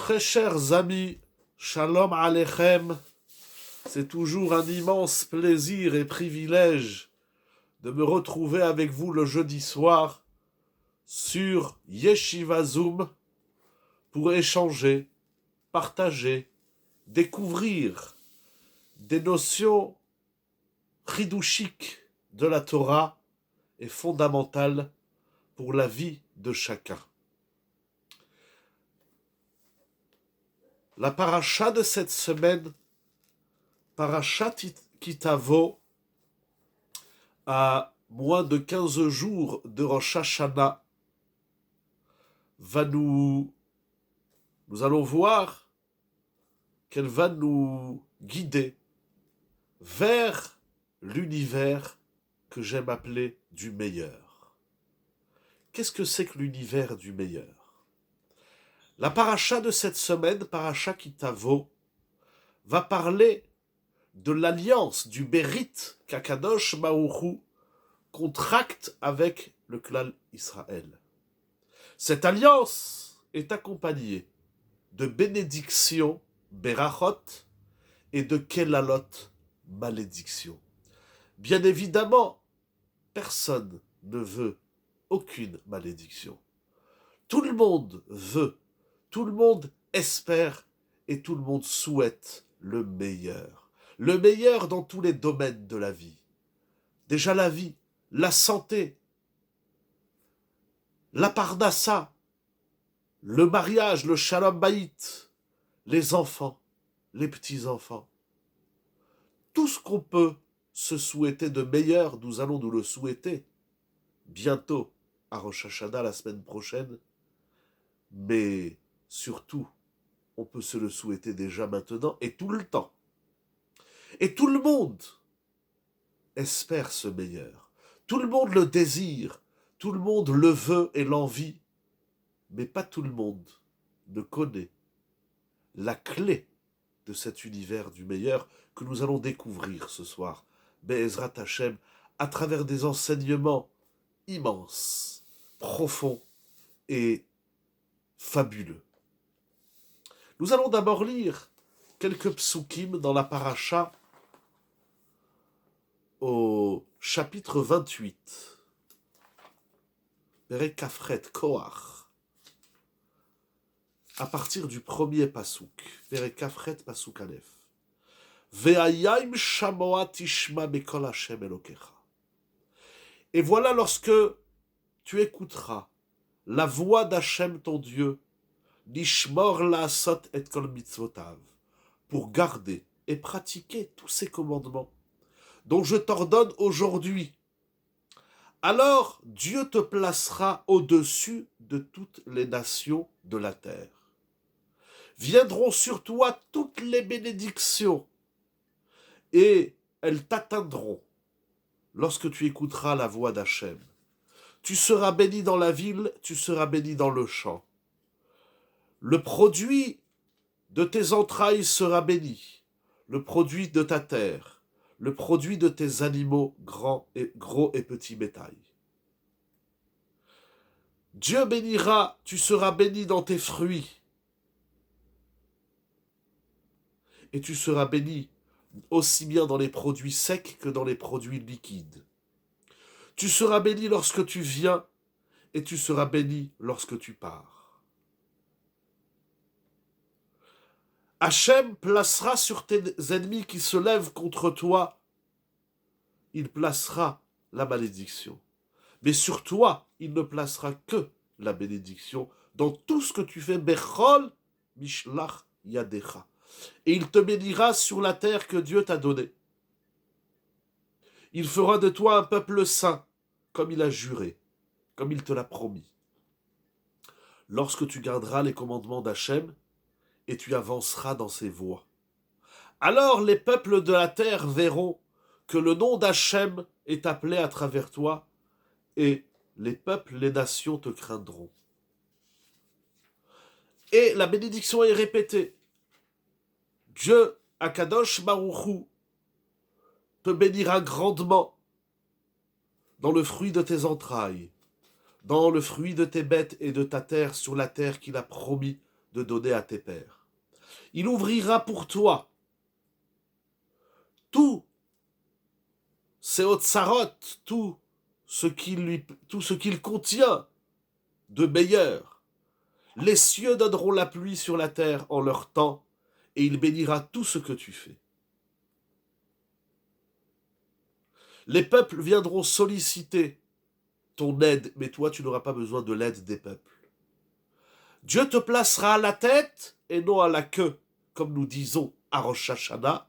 Très chers amis, Shalom Aleichem, c'est toujours un immense plaisir et privilège de me retrouver avec vous le jeudi soir sur Yeshiva Zoom pour échanger, partager, découvrir des notions chidouchiques de la Torah et fondamentales pour la vie de chacun. La paracha de cette semaine, Parashat Kitavo, à moins de 15 jours de Rosh Hashanah, nous allons voir qu'elle va nous guider vers l'univers que j'aime appeler du meilleur. Qu'est-ce que c'est que l'univers du meilleur ? La paracha de cette semaine, Parashat Kitavo, va parler de l'alliance du Bérit qu'Akadosh Baruch Hu contracte avec le clan Israël. Cette alliance est accompagnée de bénédictions, Berachot, et de Kelalot, malédictions. Bien évidemment, personne ne veut aucune malédiction. Tout le monde veut, tout le monde espère et tout le monde souhaite le meilleur. Le meilleur dans tous les domaines de la vie. Déjà la vie, la santé, la parnassa, le mariage, le shalom bayit, les enfants, les petits-enfants. Tout ce qu'on peut se souhaiter de meilleur, nous allons nous le souhaiter bientôt à Rosh Hashanah la semaine prochaine. Mais surtout, on peut se le souhaiter déjà maintenant et tout le temps. Et tout le monde espère ce meilleur. Tout le monde le désire. Tout le monde le veut et l'envie. Mais pas tout le monde ne connaît la clé de cet univers du meilleur que nous allons découvrir ce soir, Be'ezrat Hashem, à travers des enseignements immenses, profonds et fabuleux. Nous allons d'abord lire quelques psukim dans la paracha au chapitre 28. Perek Kafret Koach, à partir du premier pasouk. Perek Kafret pasuk Aleph. Ve'ayim shamoa tishma bekol Hashem Elokecha. Et voilà lorsque tu écouteras la voix d'Hachem ton Dieu, Nishmor la'asot et kol mitzvotav, pour garder et pratiquer tous ces commandements dont je t'ordonne aujourd'hui. Alors Dieu te placera au-dessus de toutes les nations de la terre. Viendront sur toi toutes les bénédictions et elles t'atteindront lorsque tu écouteras la voix d'Hachem. Tu seras béni dans la ville, tu seras béni dans le champ. Le produit de tes entrailles sera béni, le produit de ta terre, le produit de tes animaux gros et petits bétail. Dieu bénira, tu seras béni dans tes fruits. Et tu seras béni aussi bien dans les produits secs que dans les produits liquides. Tu seras béni lorsque tu viens et tu seras béni lorsque tu pars. Hachem placera sur tes ennemis qui se lèvent contre toi, il placera la malédiction. Mais sur toi, il ne placera que la bénédiction dans tout ce que tu fais. Bechol mishlach yadecha. Et il te bénira sur la terre que Dieu t'a donnée. Il fera de toi un peuple saint, comme il a juré, comme il te l'a promis. Lorsque tu garderas les commandements d'Hachem, et tu avanceras dans ses voies. Alors les peuples de la terre verront que le nom d'Hachem est appelé à travers toi, et les peuples, les nations te craindront. Et la bénédiction est répétée. Dieu, Akadosh Baruch Hu, te bénira grandement dans le fruit de tes entrailles, dans le fruit de tes bêtes et de ta terre sur la terre qu'il a promis de donner à tes pères. Il ouvrira pour toi tout ces Otsarot, tout ce qu'il contient de meilleur. Les cieux donneront la pluie sur la terre en leur temps, et il bénira tout ce que tu fais. Les peuples viendront solliciter ton aide, mais toi, tu n'auras pas besoin de l'aide des peuples. Dieu te placera à la tête et non à la queue, comme nous disons à Rosh Hashanah.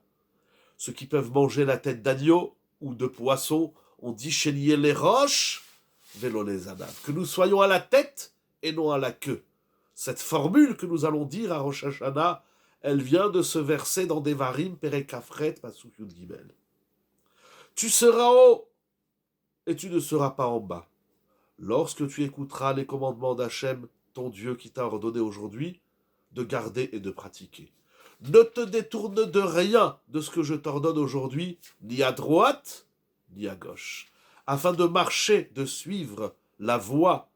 Ceux qui peuvent manger la tête d'agneau ou de poisson, on dit chélier les roches, vélo les anaves. Que nous soyons à la tête et non à la queue. Cette formule que nous allons dire à Rosh Hashanah, elle vient de ce verset dans Devarim, Perek Kafret, Pasuk Yud Gimel. Tu seras haut et tu ne seras pas en bas. Lorsque tu écouteras les commandements d'Hachem, ton Dieu qui t'a ordonné aujourd'hui de garder et de pratiquer. Ne te détourne de rien de ce que je t'ordonne aujourd'hui, ni à droite, ni à gauche, afin de marcher, de suivre la voie.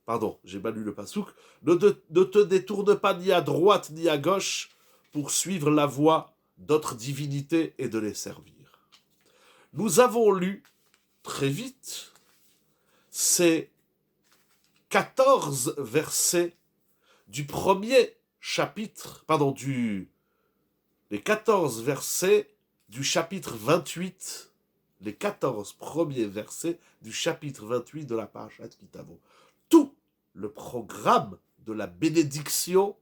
Pardon, j'ai mal lu le pasouk. Ne te détourne pas ni à droite, ni à gauche, pour suivre la voie d'autres divinités et de les servir. Nous avons lu très vite ces 14 versets du premier chapitre, les 14 versets du chapitre 28, les 14 premiers versets du chapitre 28 de la Parashat Kitavo. Tout le programme de la bénédiction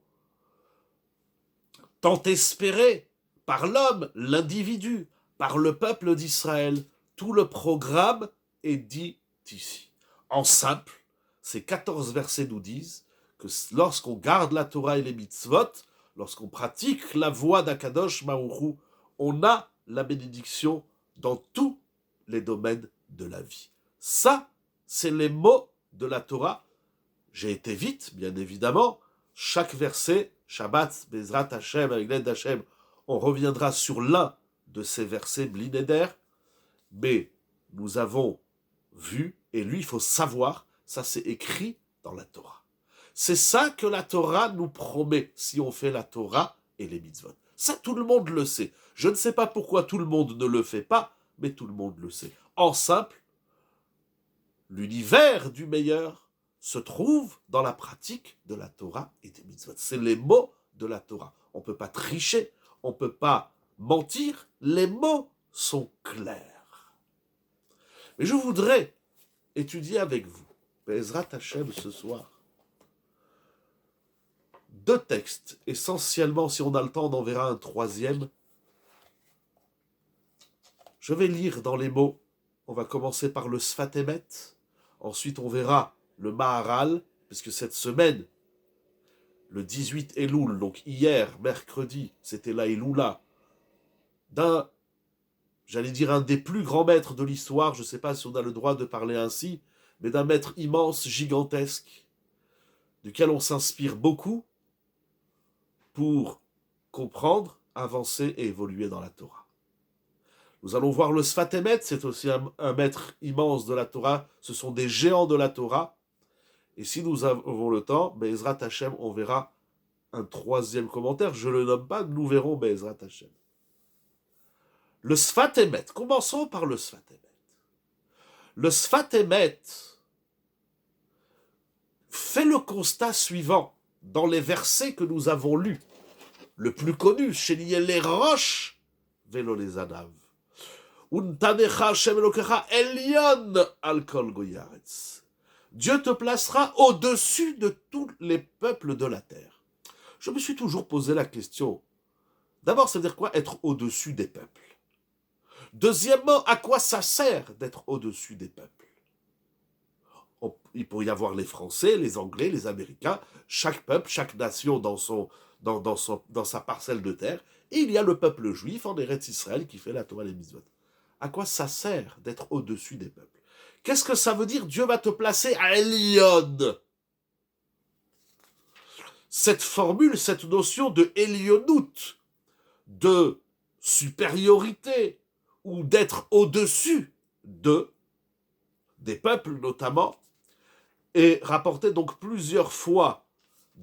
tant espéré par l'homme, l'individu, par le peuple d'Israël, tout le programme est dit ici. En simple, ces 14 versets nous disent que lorsqu'on garde la Torah et les mitzvot, lorsqu'on pratique la voie d'Akadosh Baruch Hu, on a la bénédiction dans tous les domaines de la vie. Ça, c'est les mots de la Torah. J'ai été vite, bien évidemment. Chaque verset, Shabbat, Bezrat Hashem, avec l'aide d'Hashem, on reviendra sur l'un de ces versets Blineder, mais nous avons vu, et lui, il faut savoir, ça c'est écrit dans la Torah. C'est ça que la Torah nous promet si on fait la Torah et les mitzvot. Ça, tout le monde le sait. Je ne sais pas pourquoi tout le monde ne le fait pas, mais tout le monde le sait. En simple, l'univers du meilleur se trouve dans la pratique de la Torah et des mitzvot. C'est les mots de la Torah. On ne peut pas tricher, on ne peut pas mentir, les mots sont clairs. Mais je voudrais étudier avec vous, Bezrat Hashem ce soir, deux textes, essentiellement, si on a le temps, on en verra un troisième. Je vais lire dans les mots, on va commencer par le Sfat Emet, ensuite on verra le Maharal, puisque cette semaine, le 18 Elul, donc hier, mercredi, c'était la Elula, un des plus grands maîtres de l'histoire, je ne sais pas si on a le droit de parler ainsi, mais d'un maître immense, gigantesque, duquel on s'inspire beaucoup pour comprendre, avancer et évoluer dans la Torah. Nous allons voir le Sfat Emet, c'est aussi un maître immense de la Torah, ce sont des géants de la Torah, et si nous avons le temps, Be'ezrat Hashem, on verra un troisième commentaire, je ne le nomme pas, nous verrons Be'ezrat Hashem. Le Sfat Emet, commençons par le Sfat Emet. Le Sfat Emet fait le constat suivant dans les versets que nous avons lus. Le plus connu, chez les roches, vélo les anaves. Untanecha Hashem Elokecha Elyon al kol goyaretz. Dieu te placera au-dessus de tous les peuples de la terre. Je me suis toujours posé la question. D'abord, ça veut dire quoi être au-dessus des peuples? Deuxièmement, à quoi ça sert d'être au-dessus des peuples? Il pourrait y avoir les Français, les Anglais, les Américains, chaque peuple, chaque nation dans sa parcelle de terre, et il y a le peuple juif en Eretz Israël qui fait la Torah et les mitzvot. À quoi ça sert d'être au-dessus des peuples? Qu'est-ce que ça veut dire? Dieu va te placer à Elyon. Cette formule, cette notion de Elyonout, de supériorité, ou d'être au-dessus des peuples notamment, est rapportée donc plusieurs fois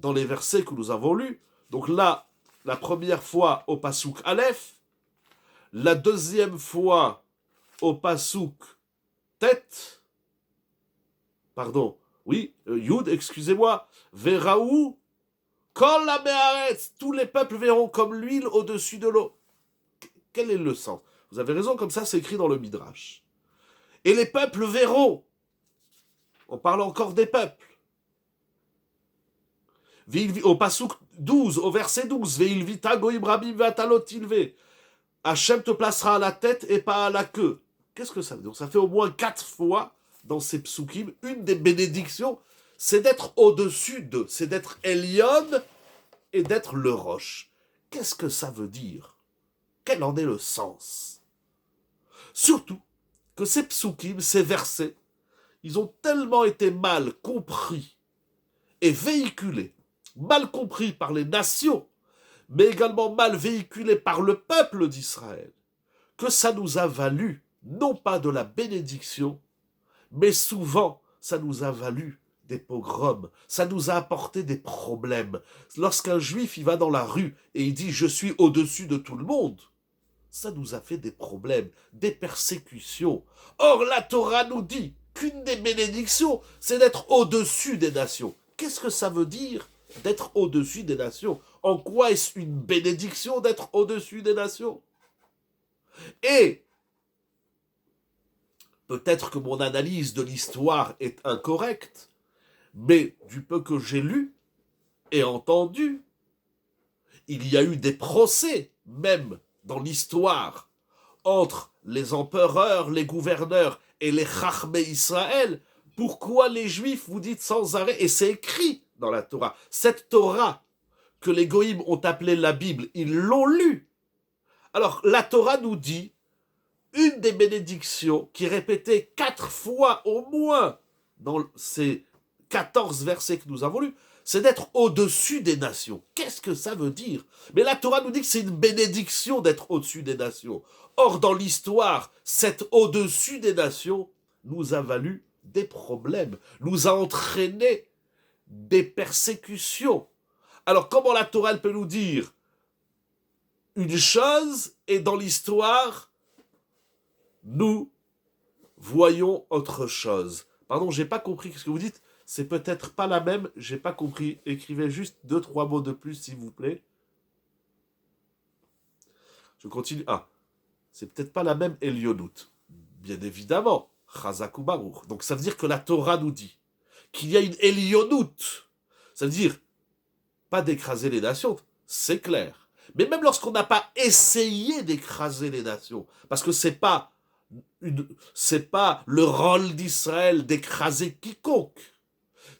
dans les versets que nous avons lus. Donc là, la première fois au Passouk Aleph, la deuxième fois au Passouk Tet, pardon, oui, Yud, excusez-moi, Veraou, Kol la Meharetz, tous les peuples verront comme l'huile au-dessus de l'eau. Quel est le sens? Vous avez raison, comme ça c'est écrit dans le Midrash. Et les peuples verront, on parle encore des peuples, au Passouk 12, au verset 12, Veilvita goim rabim ve'atalot tilve. Hachem te placera à la tête et pas à la queue. Qu'est-ce que ça veut dire? Ça fait au moins 4 fois dans ces psukim, une des bénédictions, c'est d'être au-dessus d'eux, c'est d'être Elion et d'être le roche. Qu'est-ce que ça veut dire? Quel en est le sens? Surtout que ces psukim, ces versets, ils ont tellement été mal compris et véhiculés, mal compris par les nations, mais également mal véhiculés par le peuple d'Israël, que ça nous a valu, non pas de la bénédiction, mais souvent, ça nous a valu des pogroms, ça nous a apporté des problèmes. Lorsqu'un juif, il va dans la rue et il dit « je suis au-dessus de tout le monde », ça nous a fait des problèmes, des persécutions. Or, la Torah nous dit qu'une des bénédictions, c'est d'être au-dessus des nations. Qu'est-ce que ça veut dire d'être au-dessus des nations? En quoi est-ce une bénédiction d'être au-dessus des nations? Et peut-être que mon analyse de l'histoire est incorrecte, mais du peu que j'ai lu et entendu, il y a eu des procès, même dans l'histoire, entre les empereurs, les gouverneurs et les Chachmei Israël. Pourquoi les Juifs, vous dites sans arrêt, et c'est écrit dans la Torah, cette Torah que les Goïms ont appelée la Bible, ils l'ont lue. Alors la Torah nous dit, une des bénédictions qui est répétée 4 fois au moins dans ces 14 versets que nous avons lus, c'est d'être au-dessus des nations. Qu'est-ce que ça veut dire? Mais la Torah nous dit que c'est une bénédiction d'être au-dessus des nations. Or, dans l'histoire, cet au-dessus des nations nous a valu des problèmes, nous a entraîné des persécutions. Alors, comment la Torah elle peut nous dire une chose et dans l'histoire, nous voyons autre chose? Pardon, j'ai pas compris ce que vous dites. C'est peut-être pas la même, j'ai pas compris. Écrivez juste 2-3 mots de plus, s'il vous plaît. Je continue. Ah, c'est peut-être pas la même Elionout. Bien évidemment, Chazak ou Baruch. Donc ça veut dire que la Torah nous dit qu'il y a une Elionout. Ça veut dire pas d'écraser les nations, c'est clair. Mais même lorsqu'on n'a pas essayé d'écraser les nations, parce que c'est pas le rôle d'Israël d'écraser quiconque.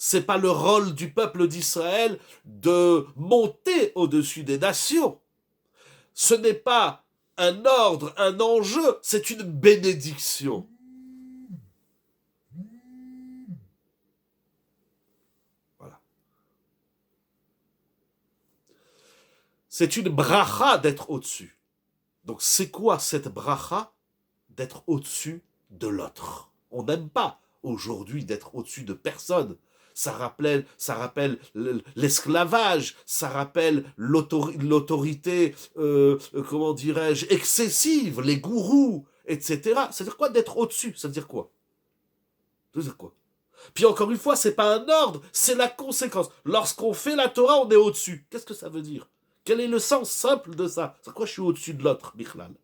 C'est pas le rôle du peuple d'Israël de monter au-dessus des nations. Ce n'est pas un ordre, un enjeu, c'est une bénédiction. Voilà. C'est une bracha d'être au-dessus. Donc c'est quoi cette bracha? D'être au-dessus de l'autre. On n'aime pas aujourd'hui d'être au-dessus de personne. Ça rappelle l'esclavage, ça rappelle l'autorité, comment dirais-je, excessive, les gourous, etc. Ça veut dire quoi d'être au-dessus? Ça veut dire quoi? Ça veut dire quoi? Puis encore une fois, c'est pas un ordre, c'est la conséquence. Lorsqu'on fait la Torah, on est au-dessus. Qu'est-ce que ça veut dire? Quel est le sens simple de ça? C'est quoi je suis au-dessus de l'autre, Bichlal?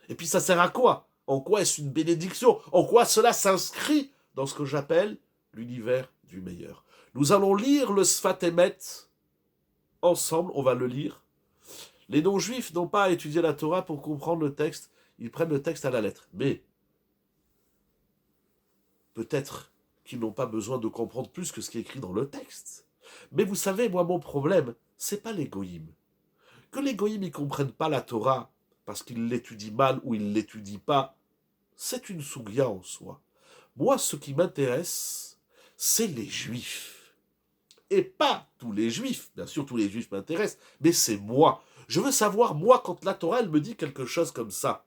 Et puis ça sert à quoi? En quoi est-ce une bénédiction? En quoi cela s'inscrit dans ce que j'appelle l'univers du meilleur? Nous allons lire le Sfat Emet ensemble, on va le lire. Les non-juifs n'ont pas à étudier la Torah pour comprendre le texte, ils prennent le texte à la lettre. Mais peut-être qu'ils n'ont pas besoin de comprendre plus que ce qui est écrit dans le texte. Mais vous savez, moi, mon problème, c'est pas les goïms. Que les goïms ne comprennent pas la Torah parce qu'ils l'étudient mal ou ils ne l'étudient pas, c'est une sougya en soi. Moi, ce qui m'intéresse, c'est les juifs. Et pas tous les juifs. Bien sûr, tous les juifs m'intéressent, mais c'est moi. Je veux savoir, moi, quand la Torah, elle me dit quelque chose comme ça,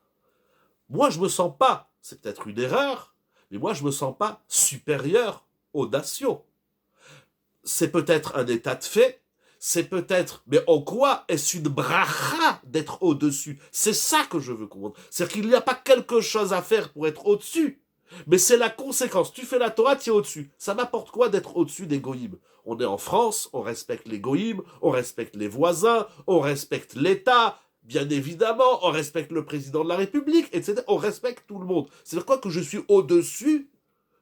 moi, je me sens pas, c'est peut-être une erreur, mais moi, je me sens pas supérieur aux nations. c'est peut-être un état de fait, c'est peut-être, mais en quoi est-ce une bracha d'être au-dessus? C'est ça que je veux comprendre. C'est-à-dire qu'il n'y a pas quelque chose à faire pour être au-dessus, mais c'est la conséquence. Tu fais la Torah, tu es au-dessus. Ça m'apporte quoi d'être au-dessus des goïms? On est en France, on respecte les goïms, on respecte les voisins, on respecte l'État, bien évidemment, on respecte le président de la République, etc. On respecte tout le monde. C'est-à-dire quoi que je suis au-dessus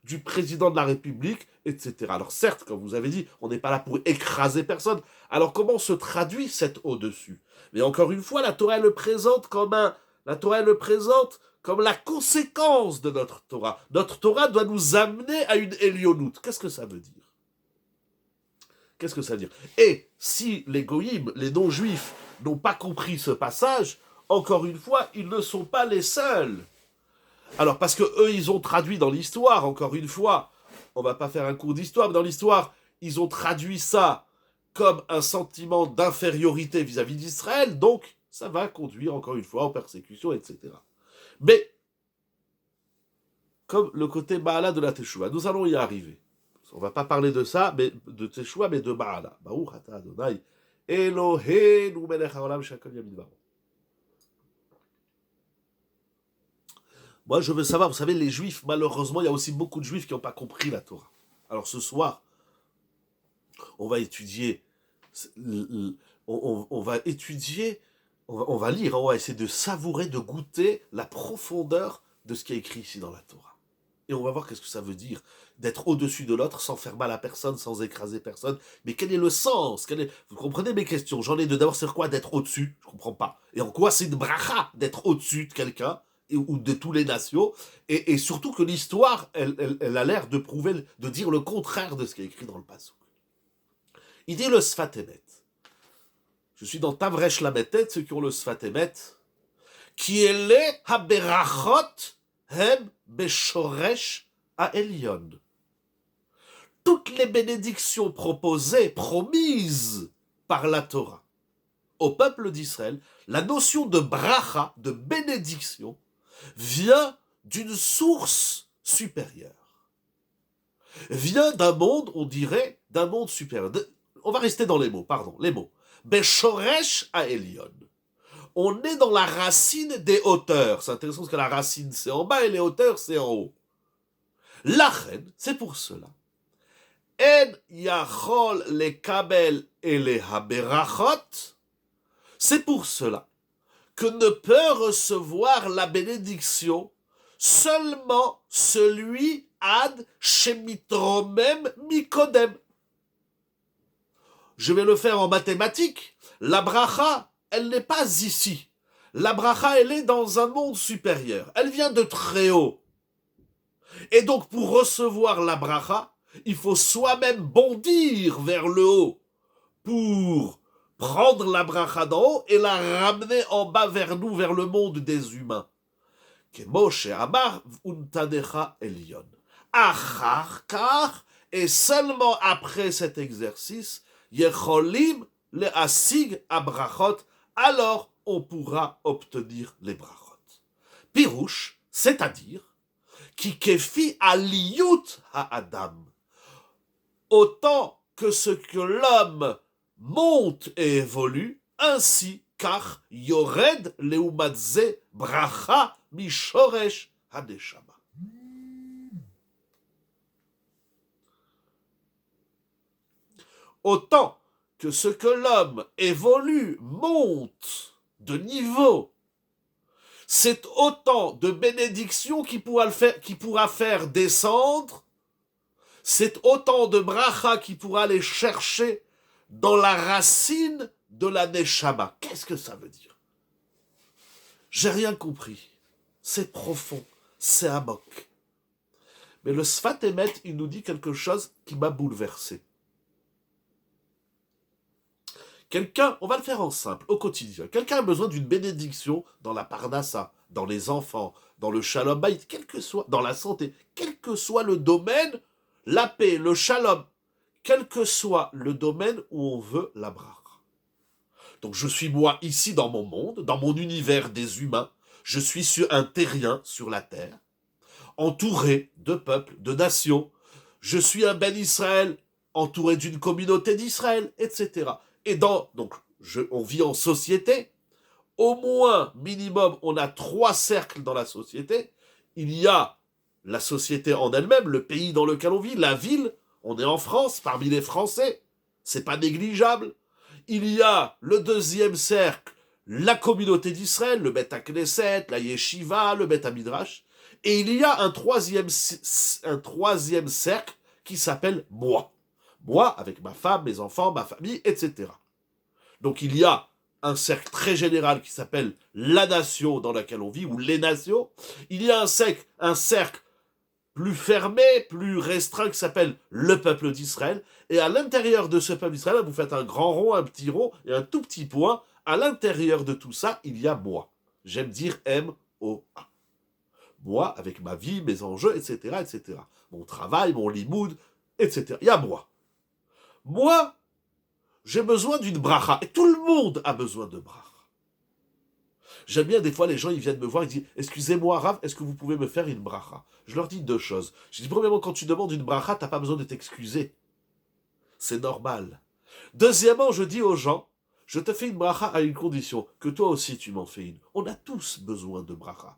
du président de la République, etc. Alors certes, comme vous avez dit, on n'est pas là pour écraser personne. Alors comment se traduit cet au-dessus? Mais encore une fois, la Torah le présente comme la Torah le présente comme la conséquence de notre Torah. Notre Torah doit nous amener à une Elionout. Qu'est-ce que ça veut dire? Qu'est-ce que ça veut dire? Et si les goïms, les non-juifs, n'ont pas compris ce passage, encore une fois, ils ne sont pas les seuls. Alors, parce que eux, ils ont traduit dans l'histoire, encore une fois, on va pas faire un cours d'histoire, mais dans l'histoire, ils ont traduit ça comme un sentiment d'infériorité vis-à-vis d'Israël, donc ça va conduire, encore une fois, aux persécutions, etc. Mais, comme le côté Baala de la Teshuvah, nous allons y arriver. On va pas parler de ça, mais de Teshuvah, mais de Baala. Baruch ata Adonai, Eloheinu melech haolam shakol yamin varo. Moi, je veux savoir, vous savez, les juifs, malheureusement, il y a aussi beaucoup de juifs qui n'ont pas compris la Torah. Alors ce soir, on va étudier, on va étudier, on va lire, on va essayer de savourer, de goûter la profondeur de ce qui est écrit ici dans la Torah. Et on va voir qu'est-ce que ça veut dire d'être au-dessus de l'autre, sans faire mal à personne, sans écraser personne. Mais quel est le sens? Vous comprenez mes questions? J'en ai deux. D'abord, c'est quoi d'être au-dessus? Je ne comprends pas. Et en quoi c'est une bracha d'être au-dessus de quelqu'un ou de tous les nations, et surtout que l'histoire, elle a l'air de prouver, de dire le contraire de ce qui est écrit dans le Passouk. Il dit le Sfat Emet. Je suis dans Tavresh Lametet, ceux qui ont le Sfat Emet, qui est les haberachot hem beshoresh ha'elyon. Toutes les bénédictions proposées, promises par la Torah au peuple d'Israël, la notion de bracha, de bénédiction, vient d'une source supérieure. Vient d'un monde, on dirait, d'un monde supérieur. On va rester dans les mots, pardon, les mots. Beshoresh ha'elyon. On est dans la racine des hauteurs. C'est intéressant parce que la racine, c'est en bas et les hauteurs, c'est en haut. Lachen, c'est pour cela. En yachol les kabel et les haberachot. C'est pour cela que ne peut recevoir la bénédiction seulement celui ad shemitromem mikodem. Je vais le faire en mathématiques. La bracha, elle n'est pas ici. La bracha, elle est dans un monde supérieur. Elle vient de très haut. Et donc, pour recevoir la bracha, il faut soi-même bondir vers le haut pour prendre la bracha d'en haut et la ramener en bas vers nous, vers le monde des humains. Moshe Amar untanecha elyon. Achar kach, et seulement après cet exercice, yecholim le asig abrachot, alors on pourra obtenir les brachot. Pirouche, c'est-à-dire, qui kefi aliyut ha-adam. Autant que ce que l'homme monte et évolue, ainsi car yored leumadze bracha mishoresh hadeshama. Autant que ce que l'homme évolue, monte de niveau, c'est autant de bénédictions qui pourra faire descendre, c'est autant de bracha qui pourra aller chercher dans la racine de la neshama. Qu'est-ce que ça veut dire? J'ai rien compris. C'est profond, c'est amok. Mais le Sfat Emet, il nous dit quelque chose qui m'a bouleversé. Quelqu'un, on va le faire en simple, au quotidien. Quelqu'un a besoin d'une bénédiction dans la parnassa, dans les enfants, dans le shalom bayit, quel que soit, dans la santé, quel que soit le domaine, la paix, le shalom, quel que soit le domaine où on veut la bracha. Donc je suis moi ici dans mon monde, dans mon univers des humains, je suis sur un terrien sur la terre, entouré de peuples, de nations. Je suis un Ben Israël entouré d'une communauté d'Israël, etc. Et on vit en société. Au moins, minimum, on a 3 cercles dans la société. Il y a la société en elle-même, le pays dans lequel on vit, la ville. On est en France, parmi les Français. C'est pas négligeable. Il y a le deuxième cercle, la communauté d'Israël, le Beth Knesset, la Yeshiva, le Beth Midrash. Et il y a un troisième cercle qui s'appelle moi. Moi, avec ma femme, mes enfants, ma famille, etc. Donc il y a un cercle très général qui s'appelle la nation dans laquelle on vit, ou les nations. Il y a un cercle plus fermé, plus restreint qui s'appelle le peuple d'Israël. Et à l'intérieur de ce peuple d'Israël, vous faites un grand rond, un petit rond et un tout petit point. À l'intérieur de tout ça, il y a moi. J'aime dire M-O-A. Moi, avec ma vie, mes enjeux, etc., etc. Mon travail, mon limoud, etc. Il y a moi. Moi, j'ai besoin d'une bracha. Et tout le monde a besoin de bracha. J'aime bien, des fois, les gens, ils viennent me voir, ils disent « Excusez-moi, Rav, est-ce que vous pouvez me faire une bracha ?» Je leur dis 2 choses. Je dis, premièrement, quand tu demandes une bracha, t'as pas besoin de t'excuser. C'est normal. Deuxièmement, je dis aux gens, je te fais une bracha à une condition, que toi aussi tu m'en fais une. On a tous besoin de bracha.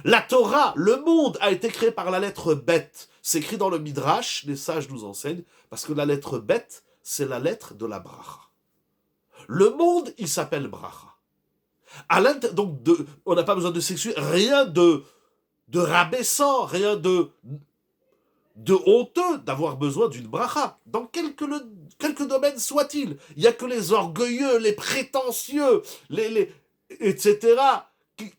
La Torah, le monde a été créé par la lettre bête. C'est écrit dans le Midrash, les sages nous enseignent, parce que la lettre bête, c'est la lettre de la bracha. Le monde, il s'appelle bracha. Donc, on n'a pas besoin de s'excuser, rien de rabaissant, rien de honteux d'avoir besoin d'une bracha, dans quelque domaine soit-il. Il n'y a que les orgueilleux, les prétentieux, etc.,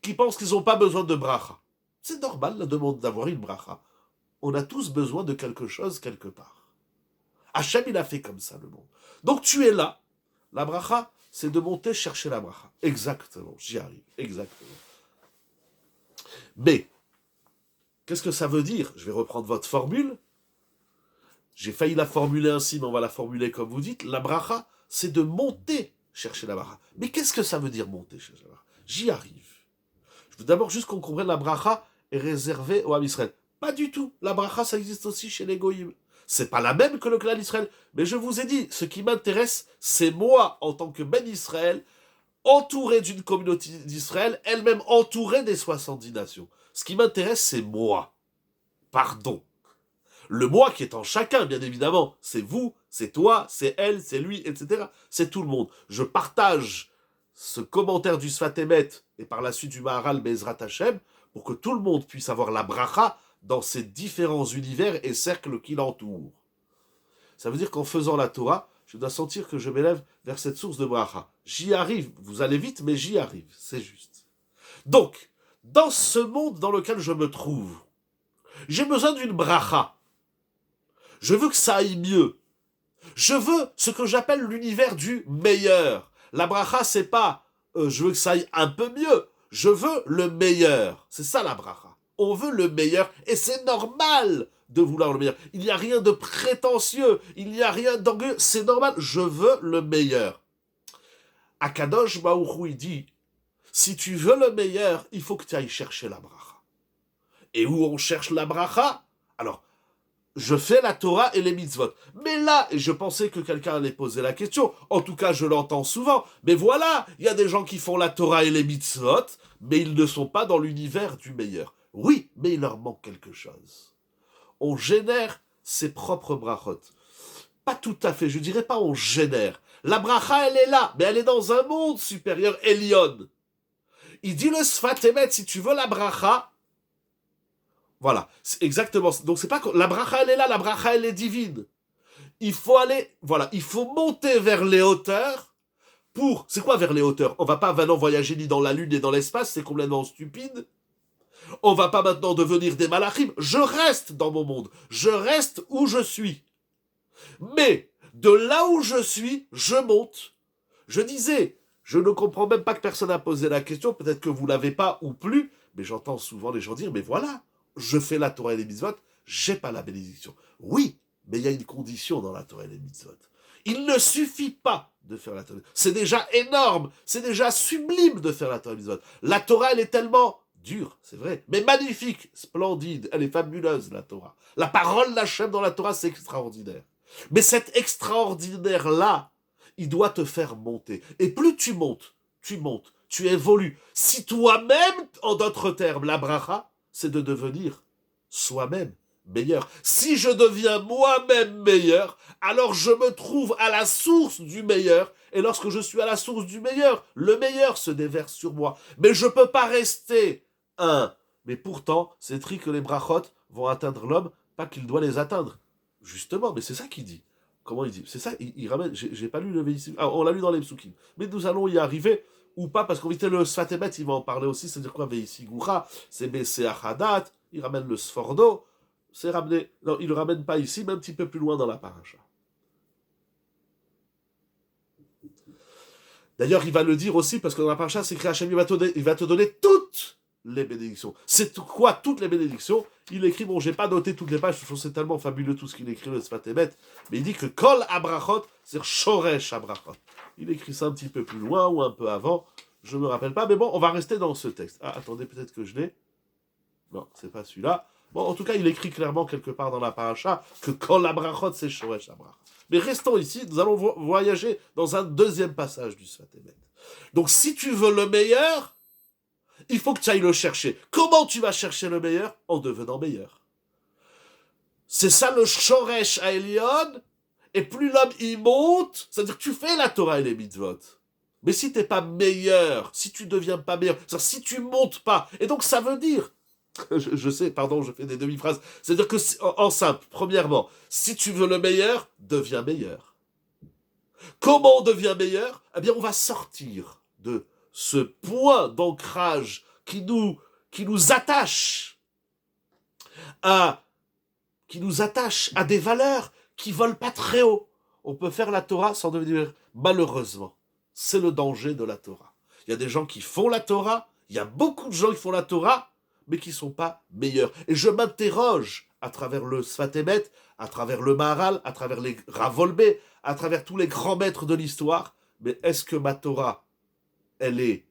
qui pensent qu'ils n'ont pas besoin de bracha. C'est normal la demande d'avoir une bracha. On a tous besoin de quelque chose quelque part. Hachem, il a fait comme ça le monde. Donc tu es là, la bracha, c'est de monter chercher la bracha. Exactement, j'y arrive, exactement. Mais, qu'est-ce que ça veut dire? Je vais reprendre votre formule. J'ai failli la formuler ainsi, mais on va la formuler comme vous dites. La bracha, c'est de monter chercher la bracha. Mais qu'est-ce que ça veut dire monter chercher la bracha? J'y arrive. Je veux d'abord juste qu'on comprenne la bracha est réservée au Ham Israël. Pas du tout. La bracha, ça existe aussi chez les goïms. C'est pas la même que le clan d'Israël. Mais je vous ai dit, ce qui m'intéresse, c'est moi, en tant que Ben Israël, entouré d'une communauté d'Israël, elle-même entourée des 70 nations. Ce qui m'intéresse, c'est moi. Pardon. Le moi qui est en chacun, bien évidemment. C'est vous, c'est toi, c'est elle, c'est lui, etc. C'est tout le monde. Je partage ce commentaire du Sfat Emet et par la suite du Maharal Bezrat Hashem pour que tout le monde puisse avoir la bracha dans ces différents univers et cercles qui l'entourent. Ça veut dire qu'en faisant la Torah, je dois sentir que je m'élève vers cette source de bracha. J'y arrive. Vous allez vite, mais j'y arrive. C'est juste. Donc, dans ce monde dans lequel je me trouve, j'ai besoin d'une bracha. Je veux que ça aille mieux. Je veux ce que j'appelle l'univers du meilleur. La bracha, c'est pas je veux que ça aille un peu mieux. Je veux le meilleur. C'est ça la bracha. On veut le meilleur et c'est normal de vouloir le meilleur. Il n'y a rien de prétentieux. Il n'y a rien d'orgueilleux. C'est normal. Je veux le meilleur. Akadosh Baruch Hu, il dit, si tu veux le meilleur, il faut que tu ailles chercher la bracha. Et où on cherche la bracha? Alors, je fais la Torah et les mitzvot. Mais là, et je pensais que quelqu'un allait poser la question, en tout cas je l'entends souvent, mais voilà, il y a des gens qui font la Torah et les mitzvot, mais ils ne sont pas dans l'univers du meilleur. Oui, mais il leur manque quelque chose. On génère ses propres brachot. Pas tout à fait, je dirais pas on génère. La bracha, elle est là, mais elle est dans un monde supérieur, Elion. Il dit le Sfat Emet, si tu veux la bracha, voilà, c'est exactement. Donc c'est pas que la bracha elle est là, la bracha elle est divine. Il faut aller, voilà, il faut monter vers les hauteurs pour. C'est quoi vers les hauteurs? On va pas maintenant voyager ni dans la lune ni dans l'espace, c'est complètement stupide. On va pas maintenant devenir des malachim. Je reste dans mon monde, je reste où je suis. Mais de là où je suis, je monte. Je disais, je ne comprends même pas que personne n'a posé la question. Peut-être que vous l'avez pas ou plus, mais j'entends souvent les gens dire, mais voilà. Je fais la Torah et les mitzvot, j'ai pas la bénédiction. Oui, mais il y a une condition dans la Torah et les mitzvot. Il ne suffit pas de faire la Torah. C'est déjà énorme, c'est déjà sublime de faire la Torah et les mitzvot. La Torah, elle est tellement dure, c'est vrai, mais magnifique, splendide, elle est fabuleuse, la Torah. La parole d'Hachem dans la Torah, c'est extraordinaire. Mais cet extraordinaire-là, il doit te faire monter. Et plus tu montes, tu évolues. Si toi-même, en d'autres termes, la bracha, c'est de devenir soi-même meilleur. Si je deviens moi-même meilleur, alors je me trouve à la source du meilleur. Et lorsque je suis à la source du meilleur, le meilleur se déverse sur moi. Mais je ne peux pas rester un. Mais pourtant, c'est écrit que les brachot vont atteindre l'homme, pas qu'il doit les atteindre. Justement, mais c'est ça qu'il dit. Comment il dit? C'est ça, il ramène. J'ai pas lu le Veïsim. Ah, on l'a lu dans les psukim. Mais nous allons y arriver, ou pas, parce qu'on dit le Sfatemet, il va en parler aussi. C'est-à-dire quoi, Veïsigura, c'est Bessé Achadat, il ramène le Sfordo. C'est ramené. Non, il ne le ramène pas ici, mais un petit peu plus loin dans la paracha. D'ailleurs, il va le dire aussi, parce que dans la paracha, c'est écrit Hachem, il va te donner toutes les bénédictions. C'est quoi toutes les bénédictions? Il écrit, bon, j'ai pas noté toutes les pages, je trouve que c'est tellement fabuleux tout ce qu'il écrit, le Sfatemet, mais il dit que Kol Abrachot, c'est Shoresh Abrachot. Il écrit ça un petit peu plus loin ou un peu avant, je ne me rappelle pas, mais bon, on va rester dans ce texte. Ah, attendez, peut-être que je l'ai. Non, c'est pas celui-là. Bon, en tout cas, il écrit clairement quelque part dans la paracha que Kol Abrachot, c'est Shoresh Abrachot. Mais restons ici, nous allons voyager dans un deuxième passage du Sfatemet. Donc, si tu veux le meilleur, il faut que tu ailles le chercher. Comment tu vas chercher le meilleur? En devenant meilleur. C'est ça le Shoresh Aelion. Et plus l'homme y monte, c'est-à-dire que tu fais la Torah et les mitzvot. Mais si tu n'es pas meilleur, si tu ne deviens pas meilleur, c'est-à-dire si tu montes pas, et donc ça veut dire, je sais, pardon, je fais des demi-phrases, c'est-à-dire que, en simple, premièrement, si tu veux le meilleur, deviens meilleur. Comment on devient meilleur? Eh bien, on va sortir de ce point d'ancrage qui nous attache qui nous attache à des valeurs qui volent pas très haut. On peut faire la Torah sans devenir, malheureusement. C'est le danger de la Torah. Il y a des gens qui font la Torah, il y a beaucoup de gens qui font la Torah, mais qui ne sont pas meilleurs. Et je m'interroge à travers le Sfatemet, à travers le Maharal, à travers les Ravolbé, à travers tous les grands maîtres de l'histoire, mais est-ce que ma Torah, elle est,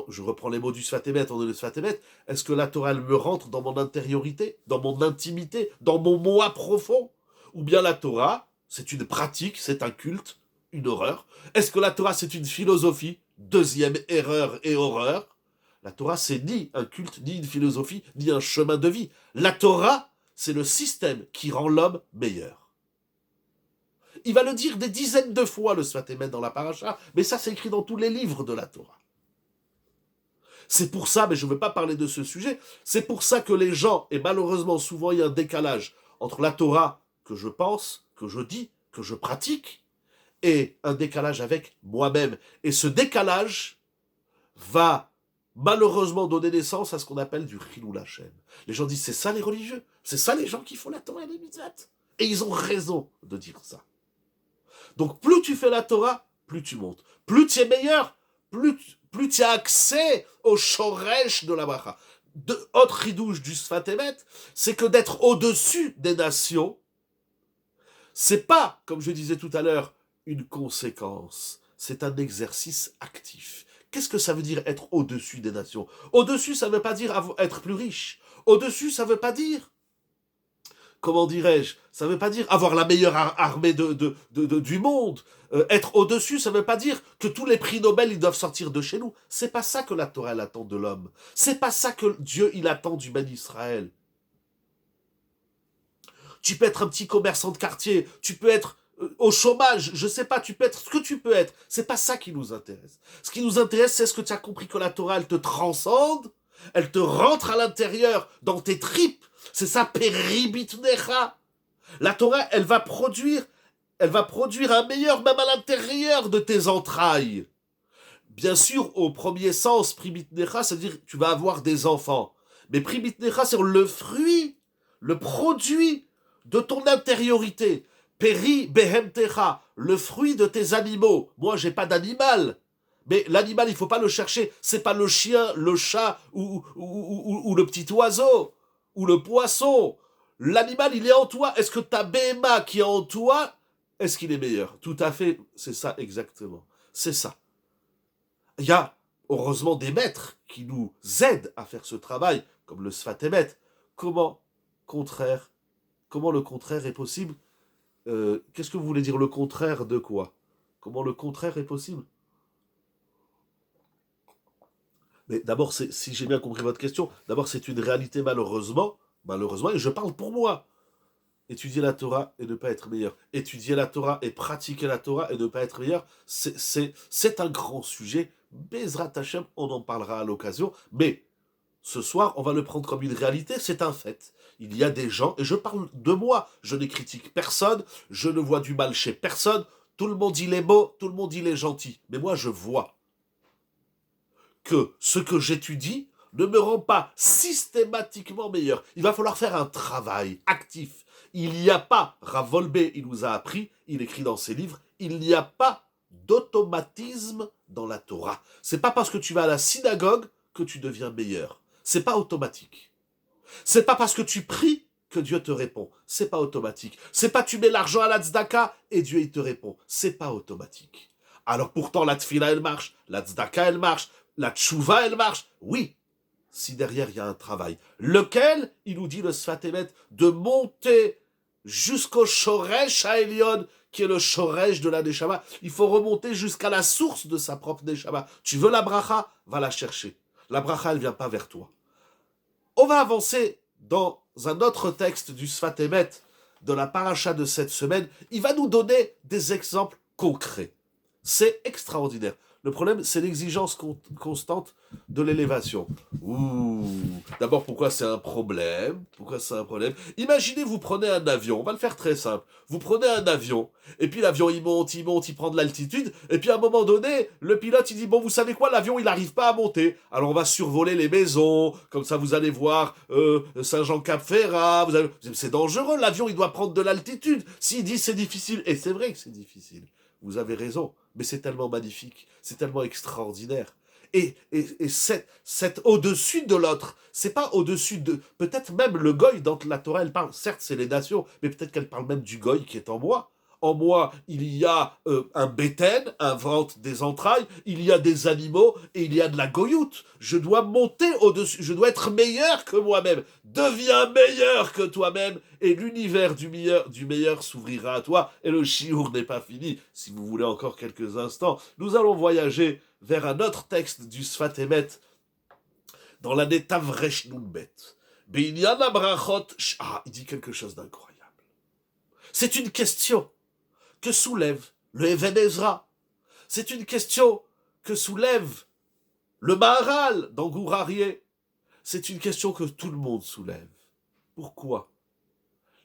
je reprends les mots du Sfatemet, on est le Sfatemet, est-ce que la Torah, elle me rentre dans mon intériorité, dans mon intimité, dans mon moi profond? Ou bien la Torah, c'est une pratique, c'est un culte, une horreur? Est-ce que la Torah, c'est une philosophie? Deuxième erreur et horreur. La Torah, c'est ni un culte, ni une philosophie, ni un chemin de vie. La Torah, c'est le système qui rend l'homme meilleur. Il va le dire des dizaines de fois, le Sfatemet, dans la paracha, mais ça, c'est écrit dans tous les livres de la Torah. C'est pour ça, mais je ne veux pas parler de ce sujet, c'est pour ça que les gens, et malheureusement souvent il y a un décalage entre la Torah que je pense, que je dis, que je pratique, et un décalage avec moi-même. Et ce décalage va malheureusement donner naissance à ce qu'on appelle du Chilul Hashem. Les gens disent, c'est ça les religieux, c'est ça les gens qui font la Torah et les mitzvot. Et ils ont raison de dire ça. Donc plus tu fais la Torah, plus tu montes. Plus tu es meilleur, plus tu as accès au shoresh de la bracha. Autre ridouche du Sfatemet, c'est que d'être au-dessus des nations, c'est pas, comme je disais tout à l'heure, une conséquence. C'est un exercice actif. Qu'est-ce que ça veut dire être au-dessus des nations? Au-dessus, ça ne veut pas dire être plus riche. Au-dessus, ça ne veut pas dire, comment dirais-je, ça ne veut pas dire avoir la meilleure armée du monde. Être au-dessus, ça ne veut pas dire que tous les prix Nobel, ils doivent sortir de chez nous. C'est pas ça que la Torah, elle attend de l'homme. C'est pas ça que Dieu, il attend du Ben Israël. Tu peux être un petit commerçant de quartier, tu peux être au chômage, je sais pas, tu peux être ce que tu peux être. C'est pas ça qui nous intéresse. Ce qui nous intéresse, c'est ce que tu as compris que la Torah, elle te transcende, elle te rentre à l'intérieur, dans tes tripes. C'est ça, péribitnecha. La Torah, elle va produire un meilleur même à l'intérieur de tes entrailles. Bien sûr, au premier sens, pribitnecha, c'est-à-dire que tu vas avoir des enfants. Mais pribitnecha, c'est le fruit, le produit de ton intériorité. Peri behemtecha, le fruit de tes animaux. Moi, j'ai pas d'animal. Mais l'animal, il faut pas le chercher. C'est pas le chien, le chat ou le petit oiseau ou le poisson. L'animal, il est en toi. Est-ce que ta BMA qui est en toi, est-ce qu'il est meilleur? Tout à fait, c'est ça exactement. C'est ça. Il y a heureusement des maîtres qui nous aident à faire ce travail, comme le Sfatemet. Comment le contraire est possible? Qu'est-ce que vous voulez dire le contraire de quoi? Comment le contraire est possible? Mais d'abord, si j'ai bien compris votre question, d'abord c'est une réalité malheureusement, et je parle pour moi. Étudier la Torah et ne pas être meilleur. Étudier la Torah et pratiquer la Torah et ne pas être meilleur, c'est un grand sujet. Bezrat Hashem, on en parlera à l'occasion. Mais ce soir, on va le prendre comme une réalité, c'est un fait. Il y a des gens, et je parle de moi, je ne critique personne, je ne vois du mal chez personne, tout le monde il est beau, tout le monde il est gentil. Mais moi je vois que ce que j'étudie ne me rend pas systématiquement meilleur. Il va falloir faire un travail actif. Il n'y a pas, Rav Wolbe, il nous a appris, il écrit dans ses livres, il n'y a pas d'automatisme dans la Torah. C'est pas parce que tu vas à la synagogue que tu deviens meilleur. C'est pas automatique. C'est pas parce que tu pries que Dieu te répond. C'est pas automatique. C'est pas tu mets l'argent à la tzedaka et Dieu il te répond. C'est pas automatique. Alors pourtant la tfila elle marche, la tzedaka elle marche, la tchouva elle marche. Oui, si derrière il y a un travail. Lequel, il nous dit le Sfat Emet, de monter jusqu'au Shoresh Haelion, qui est le Shoresh de la Neshama. Il faut remonter jusqu'à la source de sa propre Neshama. Tu veux la bracha? Va la chercher. La bracha, elle vient pas vers toi. On va avancer dans un autre texte du Sfat Emet, de la paracha de cette semaine. Il va nous donner des exemples concrets. C'est extraordinaire. Le problème, c'est l'exigence constante de l'élévation. Ouh. D'abord, pourquoi c'est un problème? Pourquoi c'est un problème? Imaginez, vous prenez un avion. On va le faire très simple. Vous prenez un avion, et puis l'avion, il monte, il prend de l'altitude, et puis à un moment donné, le pilote, il dit, bon, vous savez quoi, l'avion, il n'arrive pas à monter. Alors, on va survoler les maisons, comme ça, vous allez voir Saint-Jean-Cap-Ferrat. C'est dangereux, l'avion, il doit prendre de l'altitude. S'il dit c'est difficile, et c'est vrai que c'est difficile. Vous avez raison, mais c'est tellement magnifique, c'est tellement extraordinaire. Et cette au-dessus de l'autre, c'est pas au-dessus de... Peut-être même le goy, dans la Torah, elle parle, certes c'est les nations, mais peut-être qu'elle parle même du goy qui est en moi. En moi, il y a un béten, un ventre des entrailles, il y a des animaux et il y a de la goyoute. Je dois monter au-dessus, je dois être meilleur que moi-même. Deviens meilleur que toi-même et l'univers du meilleur s'ouvrira à toi et le chiour n'est pas fini. Si vous voulez encore quelques instants, nous allons voyager vers un autre texte du Sfat Emet dans l'année Tavresh Nunbet. Beinyan Abrachot, il dit quelque chose d'incroyable. C'est une question que soulève le Even Ezra. C'est une question que soulève le Maharal dans Gourarié. C'est une question que tout le monde soulève. Pourquoi?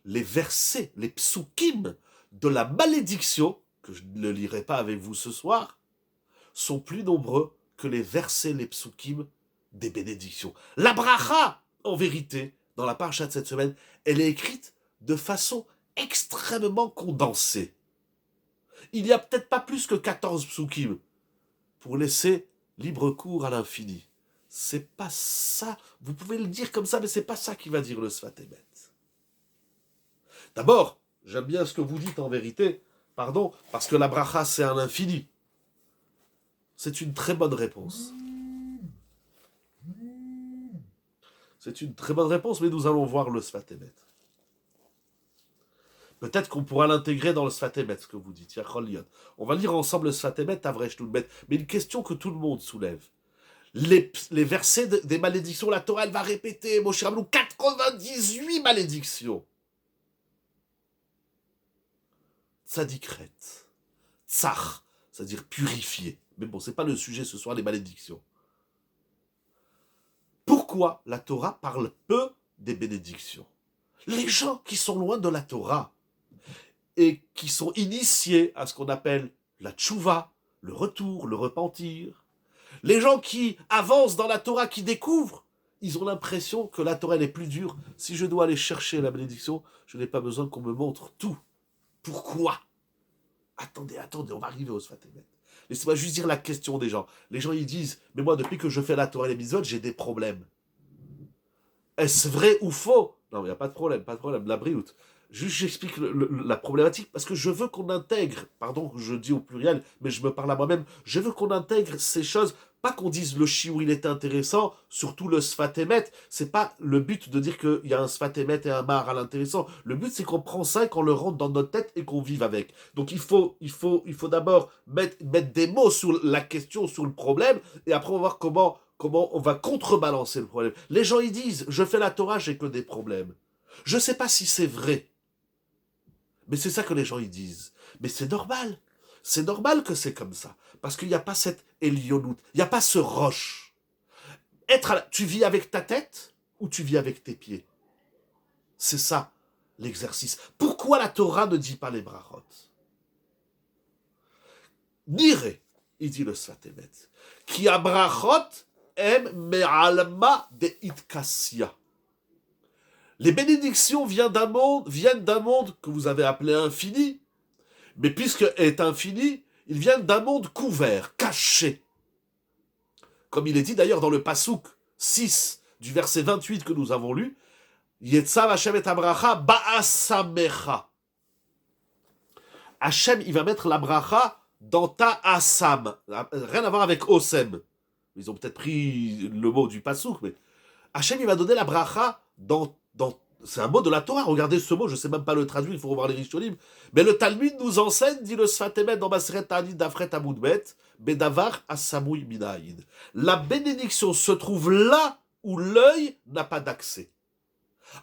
Les versets, les psukim de la malédiction, que je ne lirai pas avec vous ce soir, sont plus nombreux que les versets, les psukim des bénédictions. La bracha, en vérité, dans la paracha de cette semaine, elle est écrite de façon extrêmement condensée. Il n'y a peut-être pas plus que 14 psukim pour laisser libre cours à l'infini. C'est pas ça, vous pouvez le dire comme ça, mais c'est pas ça qui va dire le Sfat Emet. D'abord, j'aime bien ce que vous dites en vérité, pardon, parce que la bracha c'est à l'infini. C'est une très bonne réponse. C'est une très bonne réponse, mais nous allons voir le Sfat Emet. Peut-être qu'on pourra l'intégrer dans le Sfat Emet, ce que vous dites. On va lire ensemble le Sfat Emet, Tavresh Nunbet. Mais une question que tout le monde soulève. Les versets des malédictions, la Torah, elle va répéter, Moshe Rabbeinu, 98 malédictions. Tzadikret. Tzach, c'est-à-dire purifié. Mais bon, c'est pas le sujet ce soir, les malédictions. Pourquoi la Torah parle peu des bénédictions? Les gens qui sont loin de la Torah et qui sont initiés à ce qu'on appelle la tchouva, le retour, le repentir, les gens qui avancent dans la Torah, qui découvrent, ils ont l'impression que la Torah elle est plus dure. Si je dois aller chercher la bénédiction, je n'ai pas besoin qu'on me montre tout. Pourquoi? Attendez, on va arriver au Sfat Emet. Laissez-moi juste dire la question des gens. Les gens, ils disent, mais moi, depuis que je fais la Torah et les mitzvot, j'ai des problèmes. Est-ce vrai ou faux? Non, il n'y a pas de problème, la brioute. Juste, j'explique la problématique, parce que je veux qu'on intègre, pardon, je dis au pluriel, mais je me parle à moi-même, je veux qu'on intègre ces choses, Pas qu'on dise le chiour il est intéressant, surtout le sfat emet. C'est pas le but de dire qu'il y a un sfat emet et un mar à l'intéressant. Le but c'est qu'on prend ça et qu'on le rentre dans notre tête et qu'on vive avec. Donc il faut d'abord mettre des mots sur la question, sur le problème, et après on va voir comment on va contrebalancer le problème. Les gens ils disent, je fais la Torah, j'ai que des problèmes. Je sais pas si c'est vrai, mais c'est ça que les gens ils disent. Mais c'est normal. C'est normal que c'est comme ça. Parce qu'il n'y a pas cette élionout, il n'y a pas ce roche. Tu vis avec ta tête ou tu vis avec tes pieds? C'est ça l'exercice. Pourquoi la Torah ne dit pas les brachot? Nire, il dit le Svatemet, qui a brachot em me'alma de itkassia. Les bénédictions viennent d'un monde que vous avez appelé infini, mais puisque est infini, ils viennent d'un monde couvert, caché. Comme il est dit d'ailleurs dans le Passouk 6 du verset 28 que nous avons lu, Yetzav Hashem et Abracha ba'asamecha. Hashem, il va mettre la bracha dans ta asam. Rien à voir avec osem. Ils ont peut-être pris le mot du Passouk, mais Hashem, il va donner la bracha dans c'est un mot de la Torah. Regardez ce mot, je ne sais même pas le traduire, il faut revoir les Rishonim. Mais le Talmud nous enseigne, dit le Sfatemet dans Maseret Ta'anit d'Afret Amoudbet, Bedavar Asamoui Minaïd. La bénédiction se trouve là où l'œil n'a pas d'accès.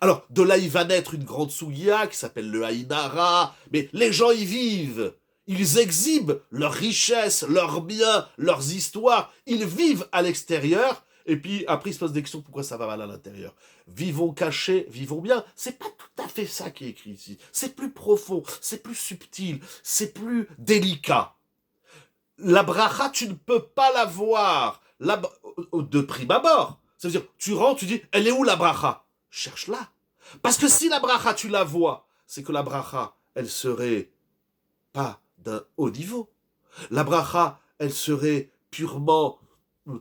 Alors, de là, il va naître une grande souilla qui s'appelle le Haïnara, mais les gens y vivent. Ils exhibent leurs richesses, leurs biens, leurs histoires. Ils vivent à l'extérieur. Et puis, après, il se pose des questions, pourquoi ça va mal à l'intérieur? Vivons cachés, vivons bien. C'est pas tout à fait ça qui est écrit ici. C'est plus profond, c'est plus subtil, c'est plus délicat. La bracha, tu ne peux pas la voir de prime abord. Ça veut dire, tu rentres, tu dis, elle est où la bracha? Cherche-la. Parce que si la bracha, tu la vois, c'est que la bracha, elle serait pas d'un haut niveau. La bracha, elle serait purement...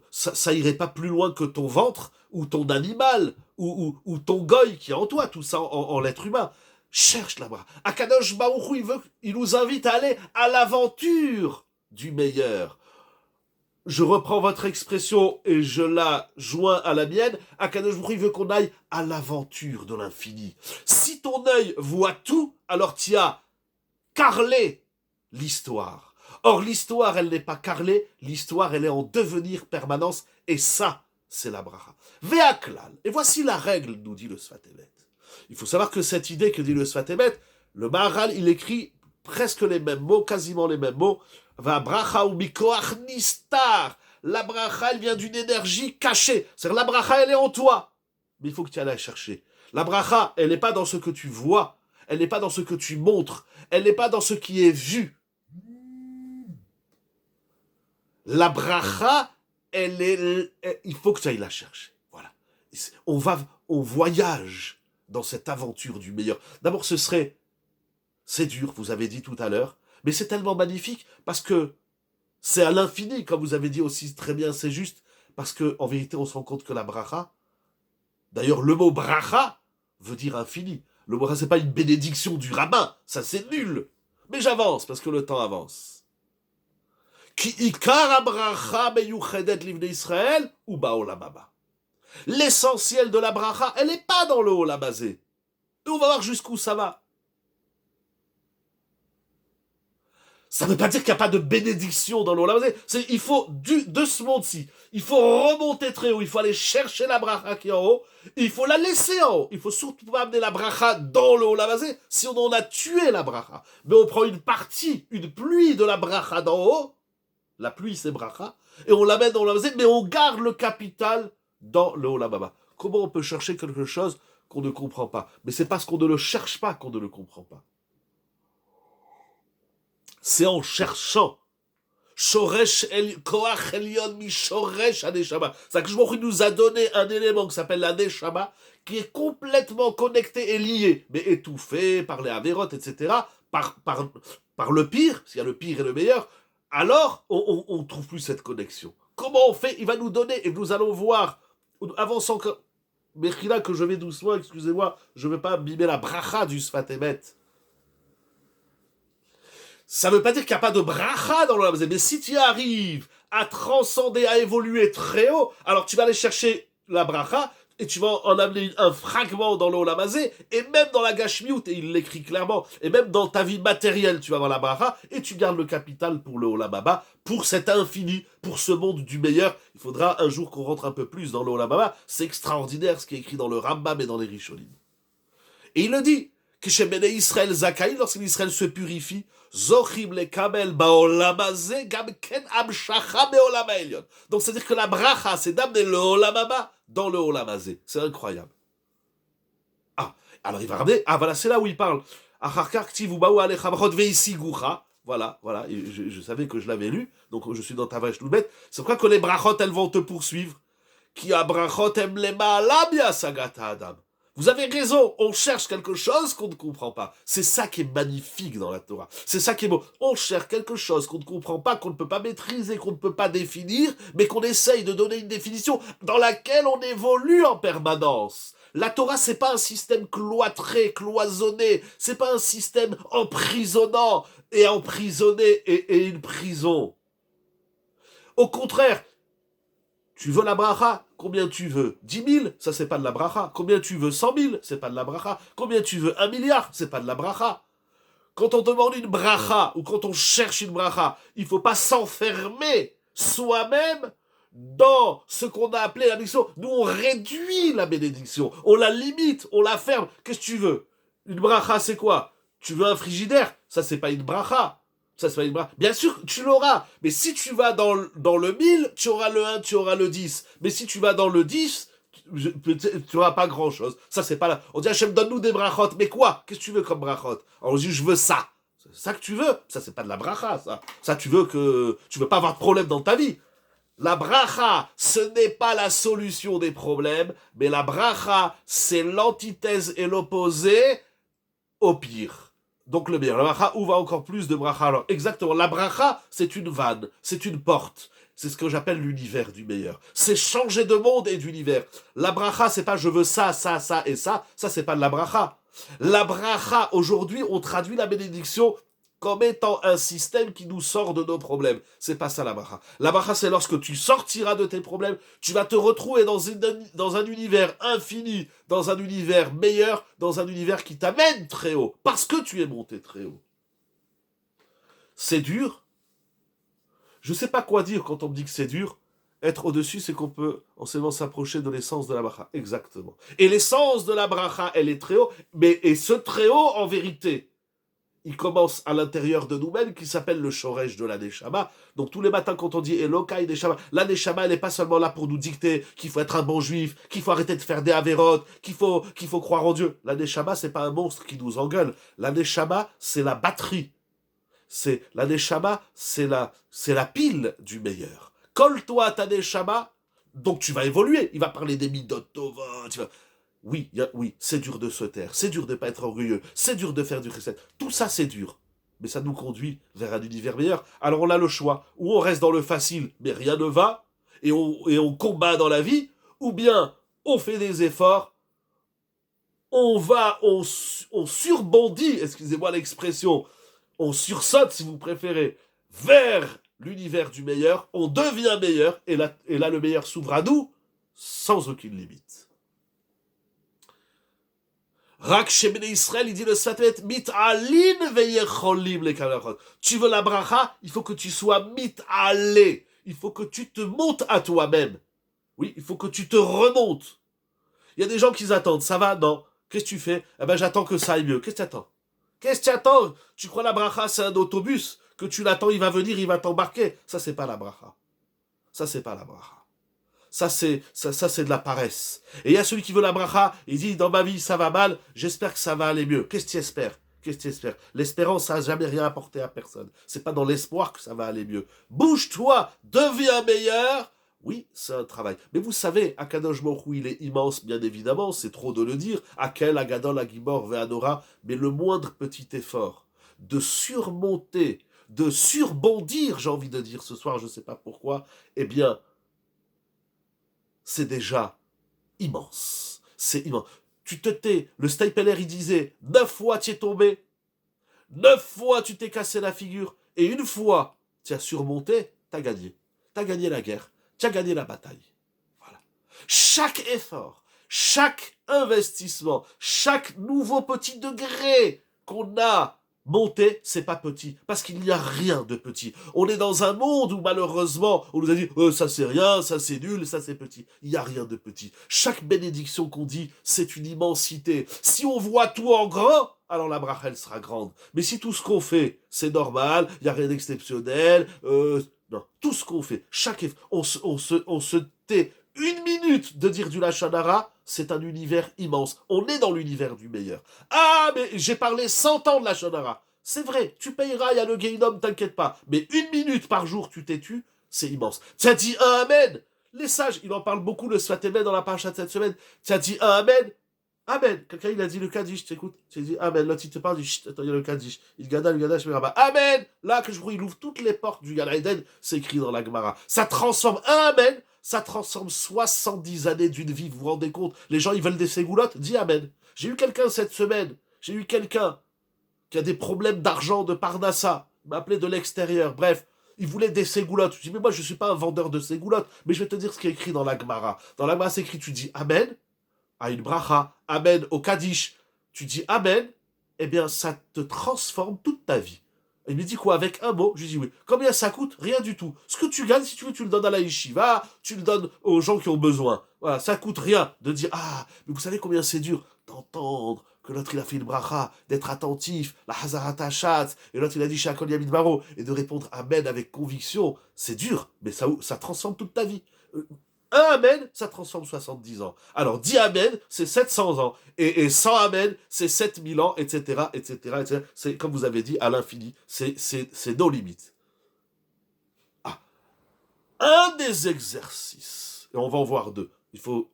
Ça irait pas plus loin que ton ventre, ou ton animal, ou ton goy qui est en toi, tout ça en l'être humain. Cherche la bracha. Akadosh Baruch Hu, il nous invite à aller à l'aventure du meilleur. Je reprends votre expression et je la joins à la mienne. Akadosh Baruch Hu, il veut qu'on aille à l'aventure de l'infini. Si ton œil voit tout, alors tu as carrelé l'histoire. Or, l'histoire, elle n'est pas carrelée, l'histoire, elle est en devenir permanence, et ça, c'est la bracha. Ve'aklal. Et voici la règle, nous dit le Sfatemet. Il faut savoir que cette idée que dit le Sfatemet, le Maharal, il écrit presque les mêmes mots, quasiment les mêmes mots. Va bracha ou mikoach nistar. La bracha, elle vient d'une énergie cachée. C'est-à-dire, la bracha, elle est en toi. Mais il faut que tu ailles la chercher. La bracha, elle n'est pas dans ce que tu vois. Elle n'est pas dans ce que tu montres. Elle n'est pas dans ce qui est vu. La bracha, il faut que tu ailles la chercher. Voilà. On voyage dans cette aventure du meilleur. D'abord, c'est dur, vous avez dit tout à l'heure, mais c'est tellement magnifique parce que c'est à l'infini, comme vous avez dit aussi très bien, c'est juste, parce que en vérité, on se rend compte que la bracha, d'ailleurs, le mot bracha veut dire infini. Le bracha, c'est pas une bénédiction du rabbin, ça c'est nul. Mais j'avance parce que le temps avance. Ki ikar bracha meyuchedet livnei Israël ou baolam haba. L'essentiel de la bracha, elle n'est pas dans le olam hazé. Et on va voir jusqu'où ça va. Ça ne veut pas dire qu'il n'y a pas de bénédiction dans l'olam hazé. Il faut, de ce monde-ci, il faut remonter très haut, il faut aller chercher la bracha qui est en haut, et il faut la laisser en haut. Il faut surtout pas amener la bracha dans le olam hazé, si on en a tué la bracha. Mais on prend une partie, une pluie de la bracha d'en haut, la pluie c'est bracha, et on l'amène dans l'olam hazé, mais on garde le capital dans le olam haba. Comment on peut chercher quelque chose qu'on ne comprend pas? Mais c'est parce qu'on ne le cherche pas qu'on ne le comprend pas. C'est en cherchant. Shoresh koach elyon mi shoresh haneshama. C'est que Baruch Hu nous a donné un élément qui s'appelle la neshama, qui est complètement connecté et lié, mais étouffé par les avérotes, etc., par le pire, s'il y a le pire et le meilleur, alors on ne trouve plus cette connexion. Comment on fait? Il va nous donner, et nous allons voir, avançant que... Mechila, que je vais doucement, excusez-moi, je ne veux pas abîmer la bracha du Sfatemet. Ça ne veut pas dire qu'il n'y a pas de bracha dans l'olam hazé, mais si tu arrives à transcender, à évoluer très haut, alors tu vas aller chercher la bracha, et tu vas en amener un fragment dans le Olam Hazé, et même dans la Gashmiut, et il l'écrit clairement, et même dans ta vie matérielle, tu vas avoir la bracha, et tu gardes le capital pour le Olam Haba, pour cet infini, pour ce monde du meilleur. Il faudra un jour qu'on rentre un peu plus dans le Olam Haba. C'est extraordinaire ce qui est écrit dans le Rambam et dans les Rishonim. Et il le dit, que chez Béné Israël Zakaï, lorsque l'Israël se purifie, Zochim le Kamel Baolam Hazé, Gam Ken Amshacha Beolam Ha'elyon. Donc c'est-à-dire que la bracha, c'est d'amener le Olam Haba dans le Olam Hazé. C'est incroyable. Ah, alors il va ramener, voilà, c'est là où il parle. Voilà, et je savais que je l'avais lu, donc je suis dans ta vache Loubet. C'est pourquoi que les brachot, elles vont te poursuivre. Qui a brachot emlema labia sagata adam. Vous avez raison, on cherche quelque chose qu'on ne comprend pas. C'est ça qui est magnifique dans la Torah. C'est ça qui est beau. On cherche quelque chose qu'on ne comprend pas, qu'on ne peut pas maîtriser, qu'on ne peut pas définir, mais qu'on essaye de donner une définition dans laquelle on évolue en permanence. La Torah, c'est pas un système cloîtré, cloisonné. C'est pas un système emprisonnant et emprisonné et une prison. Au contraire, tu veux la bracha? Combien tu veux? 10 000? Ça, c'est pas de la bracha. Combien tu veux? 100 000? C'est pas de la bracha. Combien tu veux? 1 milliard? C'est pas de la bracha. Quand on demande une bracha, ou quand on cherche une bracha, il faut pas s'enfermer soi-même dans ce qu'on a appelé la bénédiction. Nous, on réduit la bénédiction. On la limite, on la ferme. Qu'est-ce que tu veux? Une bracha, c'est quoi? Tu veux un frigidaire? Ça, c'est pas une bracha. Ça, c'est pas une bracha. Bien sûr, tu l'auras. Mais si tu vas dans le 1000, tu auras le 1, tu auras le 10. Mais si tu vas dans le 10, tu n'auras pas grand-chose. Ça, c'est pas là. On dit, Hachem, donne-nous des brachot. Mais quoi? Qu'est-ce que tu veux comme brachot? Alors, on dit, je veux ça. C'est ça que tu veux? Ça, c'est pas de la bracha, ça. Ça, tu veux pas avoir de problème dans ta vie. La bracha, ce n'est pas la solution des problèmes, mais la bracha, c'est l'antithèse et l'opposé au pire. Donc le meilleur. La bracha ouvre encore plus de bracha. Alors exactement, la bracha, c'est une vanne, c'est une porte. C'est ce que j'appelle l'univers du meilleur. C'est changer de monde et d'univers. La bracha, c'est pas je veux ça, ça, ça et ça. Ça, c'est pas de la bracha. La bracha, aujourd'hui, on traduit la bénédiction comme étant un système qui nous sort de nos problèmes. C'est pas ça la bracha. La bracha, c'est lorsque tu sortiras de tes problèmes, tu vas te retrouver dans un univers infini, dans un univers meilleur, dans un univers qui t'amène très haut, parce que tu es monté très haut. C'est dur. Je sais pas quoi dire quand on me dit que c'est dur. Être au-dessus, c'est qu'on peut en seulement s'approcher de l'essence de la bracha. Exactement. Et l'essence de la bracha, elle est très haut, et ce très haut, en vérité, il commence à l'intérieur de nous-mêmes, qui s'appelle le shoresh de la Neshama. Donc tous les matins, quand on dit Elokai Neshama, la Neshama, elle n'est pas seulement là pour nous dicter qu'il faut être un bon juif, qu'il faut arrêter de faire des avérotes, qu'il faut croire en Dieu. La Neshama, c'est pas un monstre qui nous engueule. La Neshama, c'est la batterie. La Neshama, c'est la pile du meilleur. Colle-toi à ta Neshama, donc tu vas évoluer. Il va parler des midot tova, oui, c'est dur de se taire, c'est dur de ne pas être orgueilleux, c'est dur de faire du chesed. Tout ça, c'est dur. Mais ça nous conduit vers un univers meilleur. Alors on a le choix. Ou on reste dans le facile, mais rien ne va, et on combat dans la vie, ou bien on fait des efforts, on surbondit, excusez-moi l'expression, on sursaute, si vous préférez, vers l'univers du meilleur, on devient meilleur, et là le meilleur s'ouvre à nous, sans aucune limite. Rak Shemene Israël, il dit le Sfatet, mit'alin veyecholim le kalachot. Tu veux la bracha, il faut que tu sois mit'alé. Il faut que tu te montes à toi-même. Oui, il faut que tu te remontes. Il y a des gens qui attendent, ça va? Non. Qu'est-ce que tu fais? Eh ben, j'attends que ça aille mieux. Qu'est-ce que tu attends? Qu'est-ce que tu attends? Tu crois la bracha, c'est un autobus? Que tu l'attends, il va venir, il va t'embarquer. Ça, c'est pas la bracha. Ça, c'est pas la bracha. Ça, c'est de la paresse. Et il y a celui qui veut la bracha, il dit, dans ma vie, ça va mal, j'espère que ça va aller mieux. Qu'est-ce que tu espères? Qu'est-ce que tu espères? L'espérance, ça n'a jamais rien apporté à personne. C'est pas dans l'espoir que ça va aller mieux. Bouge-toi, deviens meilleur. Oui, c'est un travail. Mais vous savez, Akadosh Baruch Hu, il est immense, bien évidemment, c'est trop de le dire. Akel, Agadol, Agibor, Ve'adora. Mais le moindre petit effort de surmonter, de surbondir, j'ai envie de dire ce soir, je ne sais pas pourquoi, eh bien, c'est déjà immense. C'est immense. Tu te tais. Le Stapler, il disait, 9 fois tu es tombé, 9 fois tu t'es cassé la figure, et une fois tu as surmonté, tu as gagné. tu as gagné la guerre, tu as gagné la bataille. Voilà. Chaque effort, chaque investissement, chaque nouveau petit degré qu'on a monté, c'est pas petit, parce qu'il n'y a rien de petit. On est dans un monde où malheureusement, on nous a dit ça c'est rien, ça c'est nul, ça c'est petit. Il n'y a rien de petit. Chaque bénédiction qu'on dit, c'est une immensité. Si on voit tout en grand, alors la bracha elle sera grande. Mais si tout ce qu'on fait, c'est normal, il n'y a rien d'exceptionnel, non, tout ce qu'on fait, chaque effort, on se tait une minute de dire du Lachon Hara, c'est un univers immense. On est dans l'univers du meilleur. Ah, mais j'ai parlé 100 ans de Lachon Hara. C'est vrai, tu payeras, il y a le Gehinom, t'inquiète pas. Mais une minute par jour, tu t'es tu, c'est immense. Tu as dit un Amen. Les sages, il en parle beaucoup, le Sfat Emet dans la paracha de cette semaine. Tu as dit un Amen. Amen. Quelqu'un, il a dit le Kaddish, t'écoutes. Tu as dit Amen. L'autre, il te parle, il dit attends, il y a le Kaddish. Il gada, je me rabat. Amen. Là, que je vois, il ouvre toutes les portes du Gan Eden, c'est écrit dans la Gemara. Ça transforme un Amen. Ça transforme 70 années d'une vie, vous vous rendez compte? Les gens, ils veulent des ségoulottes? Dis Amen. J'ai eu quelqu'un cette semaine, j'ai eu quelqu'un qui a des problèmes d'argent de Parnassa, il m'a appelé de l'extérieur, bref, il voulait des ségoulottes. Je dis, mais moi, je ne suis pas un vendeur de ségoulottes, mais je vais te dire ce qui est écrit dans la Gemara. Dans la Gemara, c'est écrit, tu dis Amen, à une bracha, Amen au Kaddish, tu dis Amen, eh bien, ça te transforme toute ta vie. Il me dit quoi? Avec un mot? Je lui dis oui. Combien ça coûte? Rien du tout. Ce que tu gagnes, si tu veux, tu le donnes à la yeshiva, tu le donnes aux gens qui ont besoin. Voilà, ça coûte rien de dire ah, mais vous savez combien c'est dur d'entendre que l'autre il a fait une bracha, d'être attentif, la hazarat hashatz, et l'autre il a dit shakol yamid baro, et de répondre amen avec conviction. C'est dur, mais ça transforme toute ta vie. Un Amen, ça transforme 70 ans. Alors, 10 Amen, c'est 700 ans. Et 100 Amen, c'est 7000 ans, etc., etc., etc. C'est, comme vous avez dit, à l'infini. C'est nos limites. Ah. Un des exercices, et on va en voir deux. Il faut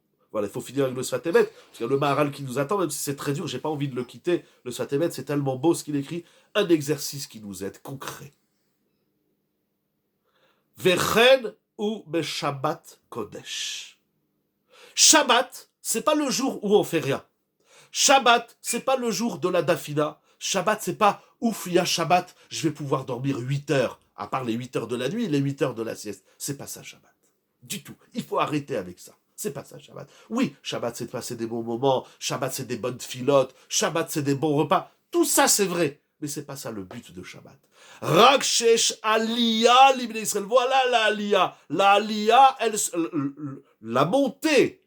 finir avec le Sfat Emet, parce qu'il y a le Maharal qui nous attend, même si c'est très dur, j'ai pas envie de le quitter. Le Sfat Emet, c'est tellement beau ce qu'il écrit. Un exercice qui nous aide, concret. Vechen ou Shabbat Kodesh. Shabbat, c'est pas le jour où on fait rien. Shabbat, c'est pas le jour de la dafina. Shabbat, c'est pas ouf, il y a Shabbat, je vais pouvoir dormir 8 heures, à part les 8 heures de la nuit et les 8 heures de la sieste. C'est pas ça, Shabbat. Du tout. Il faut arrêter avec ça. C'est pas ça, Shabbat. Oui, Shabbat, c'est de passer des bons moments. Shabbat, c'est des bonnes filotes. Shabbat, c'est des bons repas. Tout ça, c'est vrai. Mais c'est pas ça le but de Shabbat. Rakshesh Aliyah l'Ibn Israël. Voilà la Aliyah. La Aliyah, la montée.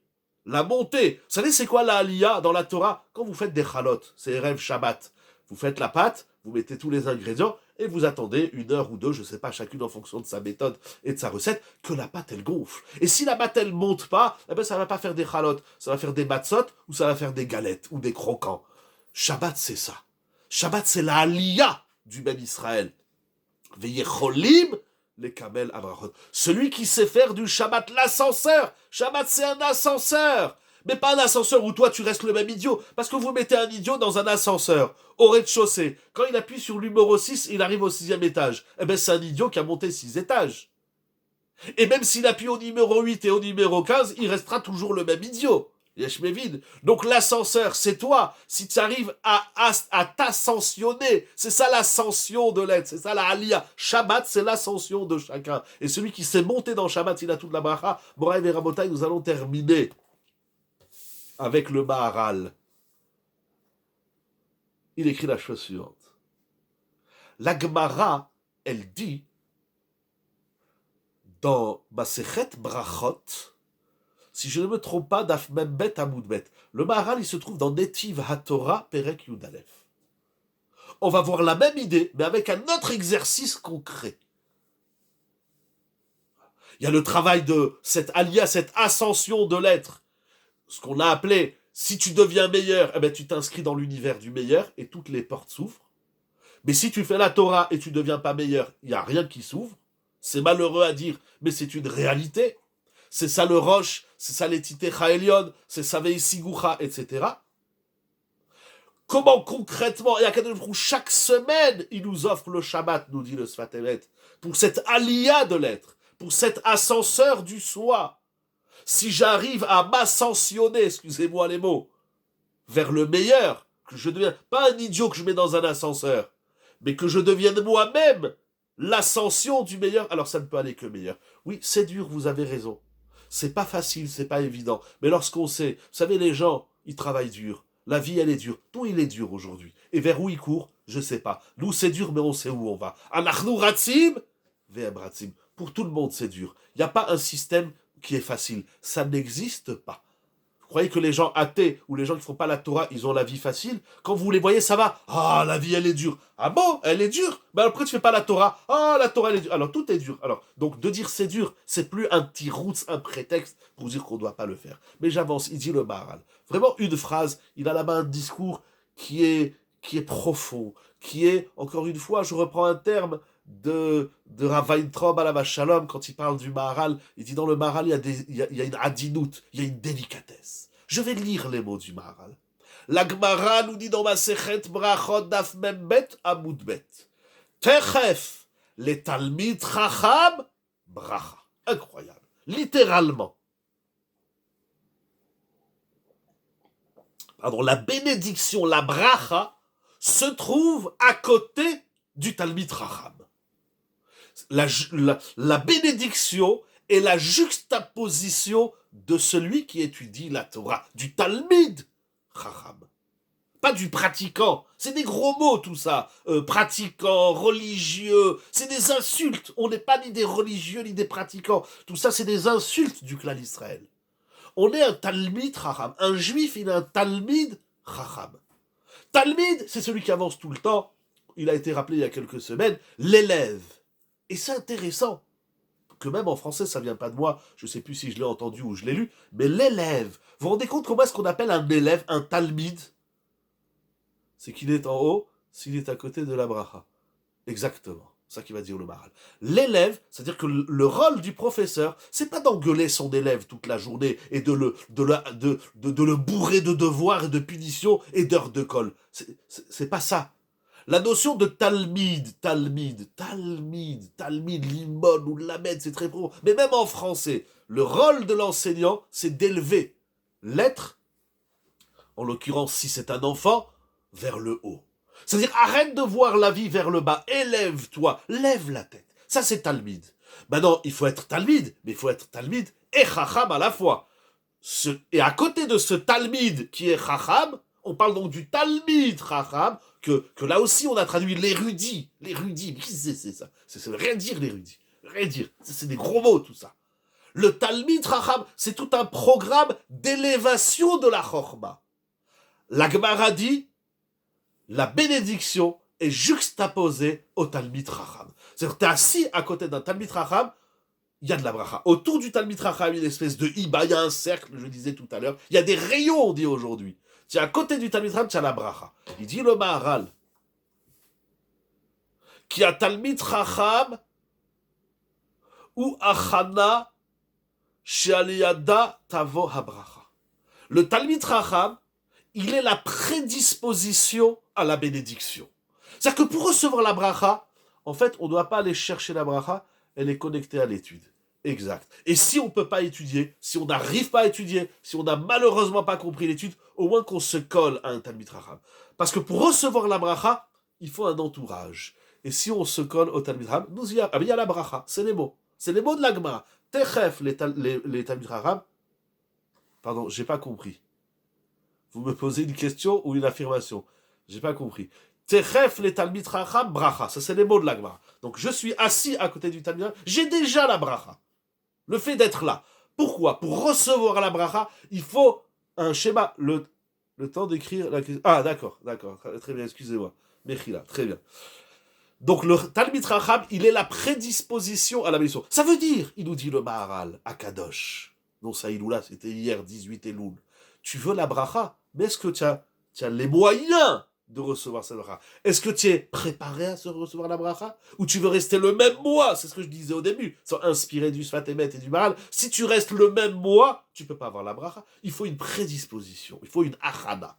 La montée. Vous savez, c'est quoi la Aliyah dans la Torah? Quand vous faites des chalotes, c'est rêve Shabbat. Vous faites la pâte, vous mettez tous les ingrédients et vous attendez 1 heure ou 2, je sais pas, chacune en fonction de sa méthode et de sa recette, que la pâte elle gonfle. Et si la pâte elle monte pas, eh ben ça va pas faire des chalotes, ça va faire des matzot ou ça va faire des galettes ou des croquants. Shabbat c'est ça. Shabbat, c'est la aliyah du Ben Israël. Veyecholim, les kamel abrahot. Celui qui sait faire du Shabbat l'ascenseur. Shabbat, c'est un ascenseur. Mais pas un ascenseur où toi, tu restes le même idiot. Parce que vous mettez un idiot dans un ascenseur, au rez-de-chaussée. Quand il appuie sur le numéro 6, il arrive au 6e étage. Eh ben, c'est un idiot qui a monté 6 étages. Et même s'il appuie au numéro 8 et au numéro 15, il restera toujours le même idiot. Yeshmevin. Donc l'ascenseur, c'est toi. Si tu arrives à t'ascensionner, c'est ça l'ascension de l'être, c'est ça la aliyah. Shabbat, c'est l'ascension de chacun. Et celui qui s'est monté dans Shabbat, il a toute la bracha. Moraï et Rabotai, nous allons terminer avec le Maharal. Il écrit la chose suivante. La Gemara, elle dit dans Masechet Brachot, si je ne me trompe pas, Daf Membet Amoudbet. Le Maharal, il se trouve dans Netiv HaTorah, Perek Yudalef. On va voir la même idée, mais avec un autre exercice concret. Il y a le travail de cette aliyah, cette ascension de l'être. Ce qu'on a appelé, si tu deviens meilleur, eh ben, tu t'inscris dans l'univers du meilleur et toutes les portes s'ouvrent. Mais si tu fais la Torah et tu ne deviens pas meilleur, il n'y a rien qui s'ouvre. C'est malheureux à dire, mais c'est une réalité. C'est ça le Roche, c'est ça l'étité Chaelion, c'est ça Veisigucha, etc. Comment concrètement, et à chaque semaine, il nous offre le Shabbat, nous dit le Sfat Emet, pour cette aliyah de l'être, pour cet ascenseur du soi. Si j'arrive à m'ascensionner, excusez-moi les mots, vers le meilleur, que je devienne, pas un idiot que je mets dans un ascenseur, mais que je devienne moi-même l'ascension du meilleur, alors ça ne peut aller que meilleur. Oui, c'est dur, vous avez raison. C'est pas facile, c'est pas évident. Mais lorsqu'on sait, vous savez, les gens, ils travaillent dur. La vie, elle est dure. Tout, il est dur aujourd'hui. Et vers où il court, je sais pas. Nous, c'est dur, mais on sait où on va. Anachnu ratzim, ve'em ratzim. Pour tout le monde, c'est dur. Il n'y a pas un système qui est facile. Ça n'existe pas. Vous croyez que les gens athées ou les gens qui ne font pas la Torah, ils ont la vie facile? Quand vous les voyez, ça va. Ah, la vie, elle est dure. Ah bon, elle est dure? Ben après, tu fais pas la Torah. Ah, la Torah, elle est dure. Alors, tout est dur. Alors, donc, de dire c'est dur, c'est plus un petit roots, un prétexte pour dire qu'on ne doit pas le faire. Mais j'avance, il dit le Maharal. Vraiment, une phrase, il a là-bas un discours qui est profond, qui est, encore une fois, je reprends un terme de Rav Weintraub à la Shalom, quand il parle du Maharal, il dit dans le Maharal, il y a une adinout, il y a une délicatesse. Je vais lire les mots du Maharal. La Gemara nous dit dans ma Sechet Brachot Daf Membet Amoudbet. Techef, les Talmid Chacham, Bracha. Incroyable. Littéralement. Pardon, la bénédiction, la Bracha, se trouve à côté du Talmid Chacham. La bénédiction est la juxtaposition de celui qui étudie la Torah, du Talmid Chacham. Pas du pratiquant. C'est des gros mots tout ça. Pratiquant, religieux, c'est des insultes. On n'est pas ni des religieux ni des pratiquants. Tout ça, c'est des insultes du clan d'Israël. On est un Talmid Chacham. Un juif, il est un Talmid Chacham. Talmid, c'est celui qui avance tout le temps. Il a été rappelé il y a quelques semaines. L'élève. Et c'est intéressant, que même en français, ça vient pas de moi, je ne sais plus si je l'ai entendu ou je l'ai lu, mais l'élève. Vous vous rendez compte comment est-ce qu'on appelle un élève, un talmid? C'est qu'il est en haut, s'il est à côté de la bracha. Exactement, c'est ça qui va dire le Maharal. L'élève, c'est-à-dire que le rôle du professeur, c'est pas d'engueuler son élève toute la journée et de le bourrer de devoirs et de punitions et d'heures de colle. C'est pas ça. La notion de talmid, limon ou lamed, c'est très profond. Mais même en français, le rôle de l'enseignant, c'est d'élever l'être, en l'occurrence si c'est un enfant, vers le haut. C'est-à-dire, arrête de voir la vie vers le bas, élève-toi, lève la tête. Ça, c'est talmid. Maintenant, il faut être talmid, mais il faut être talmid et chacham à la fois. Et à côté de ce talmid qui est chacham, on parle donc du talmid chacham, que là aussi on a traduit l'érudit. L'érudit, qu'est-ce que c'est ça? Ça veut rien dire l'érudit. Rien dire. C'est des gros mots tout ça. Le talmid chacham, c'est tout un programme d'élévation de la chorma. La Gemara dit, la bénédiction est juxtaposée au talmid chacham. C'est-à-dire que tu es assis à côté d'un talmid chacham, il y a de la bracha. Autour du talmid chacham, il y a une espèce de hiba, il y a un cercle, je disais tout à l'heure. Il y a des rayons, on dit aujourd'hui. Tu es à côté du talmid chacham, tu as la bracha. Il dit le Maharal, qui a talmid chacham ou achana she'aliyada tavo habracha. Le talmid chacham, il est la prédisposition à la bénédiction. C'est-à-dire que pour recevoir la bracha, en fait, on ne doit pas aller chercher la bracha, elle est connectée à l'étude. Exact. Et si on ne peut pas étudier, si on n'arrive pas à étudier, si on n'a malheureusement pas compris l'étude, au moins qu'on se colle à un talmid chacham. Parce que pour recevoir la bracha, il faut un entourage. Et si on se colle au talmid chacham, il y a la bracha, c'est les mots. C'est les mots de la Gemara. Techef, les talmid chacham. Pardon, j'ai pas compris. Vous me posez une question ou une affirmation? J'ai pas compris. Techef les talmid chacham bracha. Ça, c'est les mots de la Gemara. Donc, je suis assis à côté du talmid chacham. J'ai déjà la bracha. Le fait d'être là. Pourquoi? Pour recevoir la bracha, il faut un schéma. Le temps d'écrire la question. Ah, d'accord. Très bien, excusez-moi. Mechila, très bien. Donc, le talmid chacham, il est la prédisposition à la bénédiction. Ça veut dire, il nous dit le Maharal, à Kadosh. Non, ça, Iloula, c'était hier, 18 Elul. Tu veux la bracha, mais est-ce que tu as les moyens de recevoir cette bracha? Est-ce que tu es préparé à recevoir la bracha? Ou tu veux rester le même mois? C'est ce que je disais au début, sans inspirer du Sfat Emet et du Maharal. Si tu restes le même mois, tu ne peux pas avoir la bracha. Il faut une prédisposition, il faut une achana.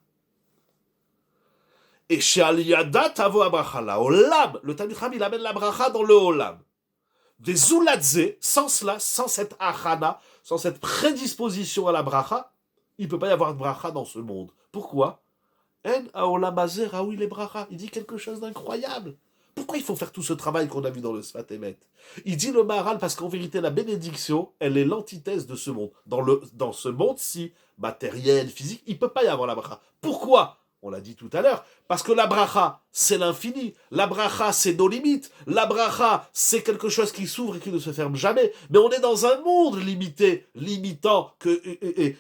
Et chez Aliyada, tavo abracha, la olam, le Talmid Chacham, il amène la bracha dans le olam. Des zouladze, sans cela, sans cette achana, sans cette prédisposition à la bracha, il ne peut pas y avoir de bracha dans ce monde. Pourquoi? En aolam hazeh raoui le bracha. Il dit quelque chose d'incroyable. Pourquoi il faut faire tout ce travail qu'on a vu dans le Sfat Emet? Il dit le Maharal parce qu'en vérité, la bénédiction, elle est l'antithèse de ce monde. Dans ce monde-ci, matériel, physique, il ne peut pas y avoir la bracha. Pourquoi? On l'a dit tout à l'heure. Parce que la bracha, c'est l'infini. La bracha, c'est nos limites. La bracha, c'est quelque chose qui s'ouvre et qui ne se ferme jamais. Mais on est dans un monde limité, limitant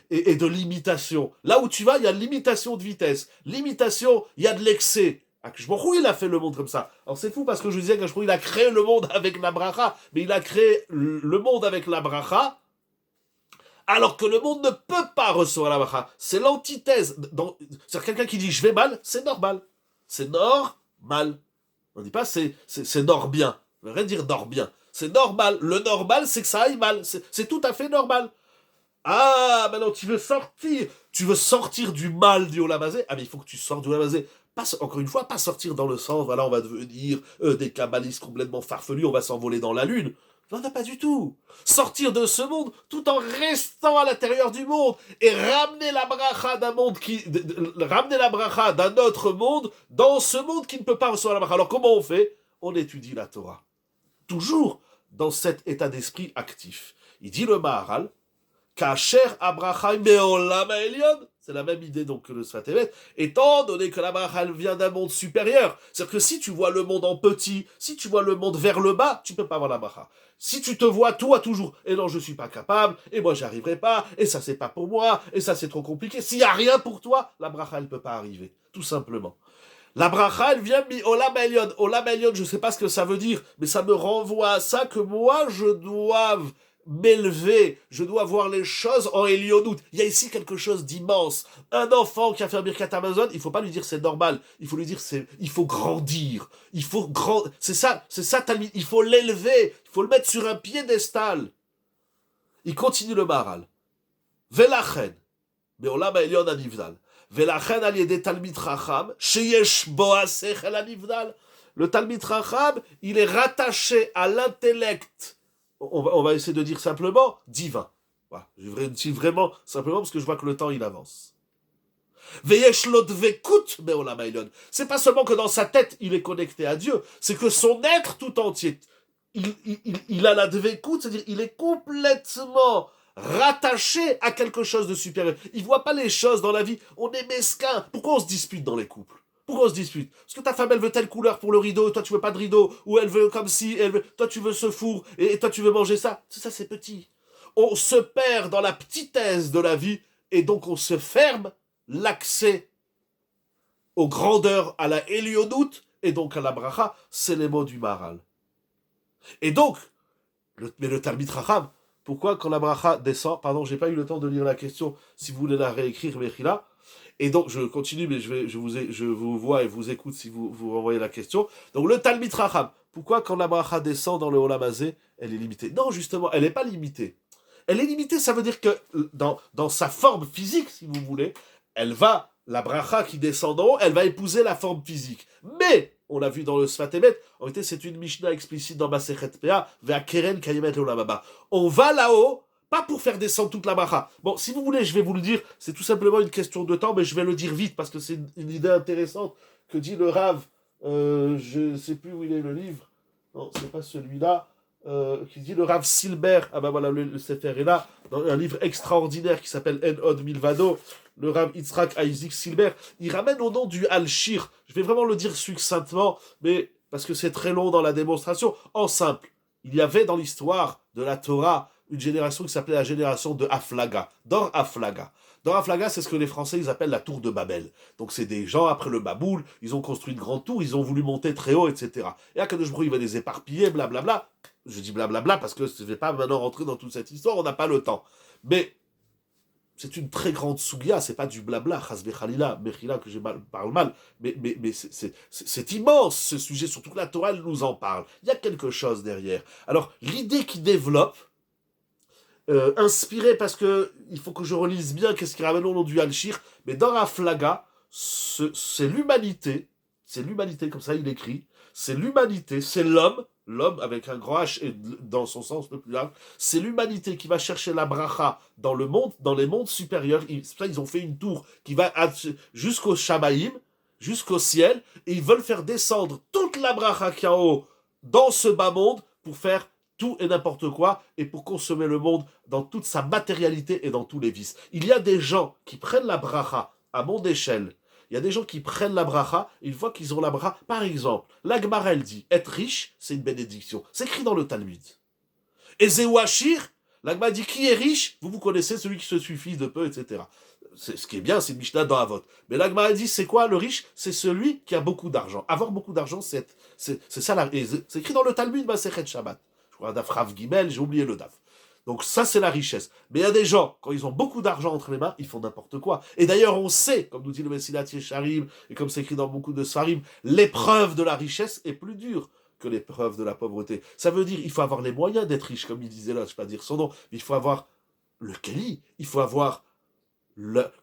et de limitation. Là où tu vas, il y a limitation de vitesse. Limitation, il y a de l'excès. Akashborou, il a fait le monde comme ça. Alors c'est fou parce que je disais qu'Akashborou, il a créé le monde avec la bracha. Mais il a créé le monde avec la bracha alors que le monde ne peut pas recevoir la bracha. C'est l'antithèse. C'est-à-dire quelqu'un qui dit je vais mal, c'est normal. C'est normal. On ne dit pas c'est bien. Ça veut rien dire bien. C'est normal. Le normal, c'est que ça aille mal. C'est tout à fait normal. Ah, maintenant tu veux sortir du mal du Olamazé. Ah, mais il faut que tu sortes du Olamazé. Encore une fois, pas sortir dans le sens, voilà, on va devenir des kabbalistes complètement farfelus, on va s'envoler dans la lune. Non, pas du tout. Sortir de ce monde tout en restant à l'intérieur du monde et ramener la bracha d'un monde ramener la bracha d'un autre monde dans ce monde qui ne peut pas recevoir la bracha. Alors comment on fait? On étudie la Torah. Toujours dans cet état d'esprit actif. Il dit le Maharal, Kacher Abraham Beolam Elion, c'est la même idée donc que le Sfat Emet, étant donné que la bracha vient d'un monde supérieur. C'est-à-dire que si tu vois le monde en petit, si tu vois le monde vers le bas, tu peux pas voir la bracha. Si tu te vois toi toujours, et non je suis pas capable, et moi j'arriverai pas, et ça c'est pas pour moi, et ça c'est trop compliqué, s'il y a rien pour toi, la bracha elle peut pas arriver, tout simplement. La bracha, elle vient mi Olam Elion. Olam Elion, je sais pas ce que ça veut dire, mais ça me renvoie à ça que moi je dois m'élever, je dois voir les choses en Elionout. Il y a ici quelque chose d'immense. Un enfant qui a fait un Birkat Amazon, il faut pas lui dire c'est normal, il faut lui dire il faut grandir, c'est ça Talmid, il faut l'élever, il faut le mettre sur un piédestal. Il continue le Maharal. Velachen, Beolam Elion Anivdal. Velachen al yedei Talmid Chacham, sheyesh bo hasechel anivdal. Le Talmid Chacham, il est rattaché à l'intellect. On va essayer de dire simplement divin. Voilà. Je vais dire vraiment simplement parce que je vois que le temps il avance. C'est pas seulement que dans sa tête il est connecté à Dieu, c'est que son être tout entier, il a la dvekut, c'est-à-dire il est complètement rattaché à quelque chose de supérieur. Il voit pas les choses dans la vie. On est mesquin. Pourquoi on se dispute dans les couples? Pourquoi on se dispute? Parce que ta femme, elle veut telle couleur pour le rideau, toi tu veux pas de rideau, ou elle veut comme si, toi tu veux ce four, et toi tu veux manger ça. Ça, c'est petit. On se perd dans la petitesse de la vie, et donc on se ferme l'accès aux grandeurs, à la Elionout, et donc à la bracha, c'est les mots du Maharal. Et donc, mais le Talmid Chacham, pourquoi quand la bracha descend, pardon, j'ai pas eu le temps de lire la question, si vous voulez la réécrire, Mechila. Et donc, je continue, mais je vous vois et vous écoute si vous renvoyez la question. Donc, le Talmid Chacham, pourquoi quand la bracha descend dans le Olam Hazé, elle est limitée? Non, justement, elle n'est pas limitée. Elle est limitée, ça veut dire que dans sa forme physique, si vous voulez, la bracha qui descend d'en haut, elle va épouser la forme physique. Mais, on l'a vu dans le Sfat Emet, en réalité, c'est une Mishnah explicite dans Masechet Pea, Vea Keren Kayemet Leolamaba. On va là-haut, pas pour faire descendre toute la bracha. Bon, si vous voulez, je vais vous le dire, c'est tout simplement une question de temps, mais je vais le dire vite, parce que c'est une idée intéressante que dit le Rav, je ne sais plus où il est le livre, non, c'est pas celui-là, qui dit le Rav Silber, ah ben voilà, le Sefer est là, dans un livre extraordinaire qui s'appelle En Od Milvado, le Rav Yitzhak Isaac Silber, il ramène au nom du Al-Shir, je vais vraiment le dire succinctement, mais parce que c'est très long dans la démonstration, en simple, il y avait dans l'histoire de la Torah une génération qui s'appelait la génération de Aflaga, Dor Aflaga. Dor Aflaga, c'est ce que les Français ils appellent la tour de Babel. Donc c'est des gens, après le Baboul, ils ont construit une grande tour, ils ont voulu monter très haut, etc. Et Akadosh Baruch Hu, il va les éparpiller, blablabla. Je dis blablabla parce que je ne vais pas maintenant rentrer dans toute cette histoire, on n'a pas le temps. Mais c'est une très grande sougia, c'est pas du blabla, chasbe khalila, mechila, que je parle mal, mais c'est immense ce sujet, surtout que la Torah elle nous en parle. Il y a quelque chose derrière. Alors, l'idée qui développe, inspiré parce que il faut que je relise bien qu'est-ce qui ramène au nom du Al-Shir, mais dans Aflaga, c'est l'humanité, comme ça il écrit, c'est l'humanité, c'est l'homme avec un grand H et dans son sens le plus large, c'est l'humanité qui va chercher la bracha dans le monde, dans les mondes supérieurs. Ils ont fait une tour qui va jusqu'au Shamaïm, jusqu'au ciel, et ils veulent faire descendre toute la bracha qu'il y a en haut dans ce bas monde pour faire tout et n'importe quoi, et pour consommer le monde dans toute sa matérialité et dans tous les vices. Il y a des gens qui prennent la bracha à mon échelle. Il y a des gens qui prennent la bracha, une fois qu'ils ont la bracha, par exemple, la Gemara elle dit, être riche, c'est une bénédiction. C'est écrit dans le Talmud. Et Zéouachir, la Gemara dit, qui est riche? Vous connaissez celui qui se suffit de peu, etc. Ce qui est bien, c'est une Mishnah dans Avot. Mais la Gemara dit, c'est quoi le riche? C'est celui qui a beaucoup d'argent. Avoir beaucoup d'argent, c'est ça. C'est écrit dans le Talmud, Masechet Shabbat. Je crois, Daf Rav Gimel, j'ai oublié le Daf. Donc ça, c'est la richesse. Mais il y a des gens, quand ils ont beaucoup d'argent entre les mains, ils font n'importe quoi. Et d'ailleurs, on sait, comme nous dit le Messilat Yesharim, et comme c'est écrit dans beaucoup de Sarim, l'épreuve de la richesse est plus dure que l'épreuve de la pauvreté. Ça veut dire, il faut avoir les moyens d'être riche, comme il disait là, je ne vais pas dire son nom, mais il faut avoir le Keli, il faut avoir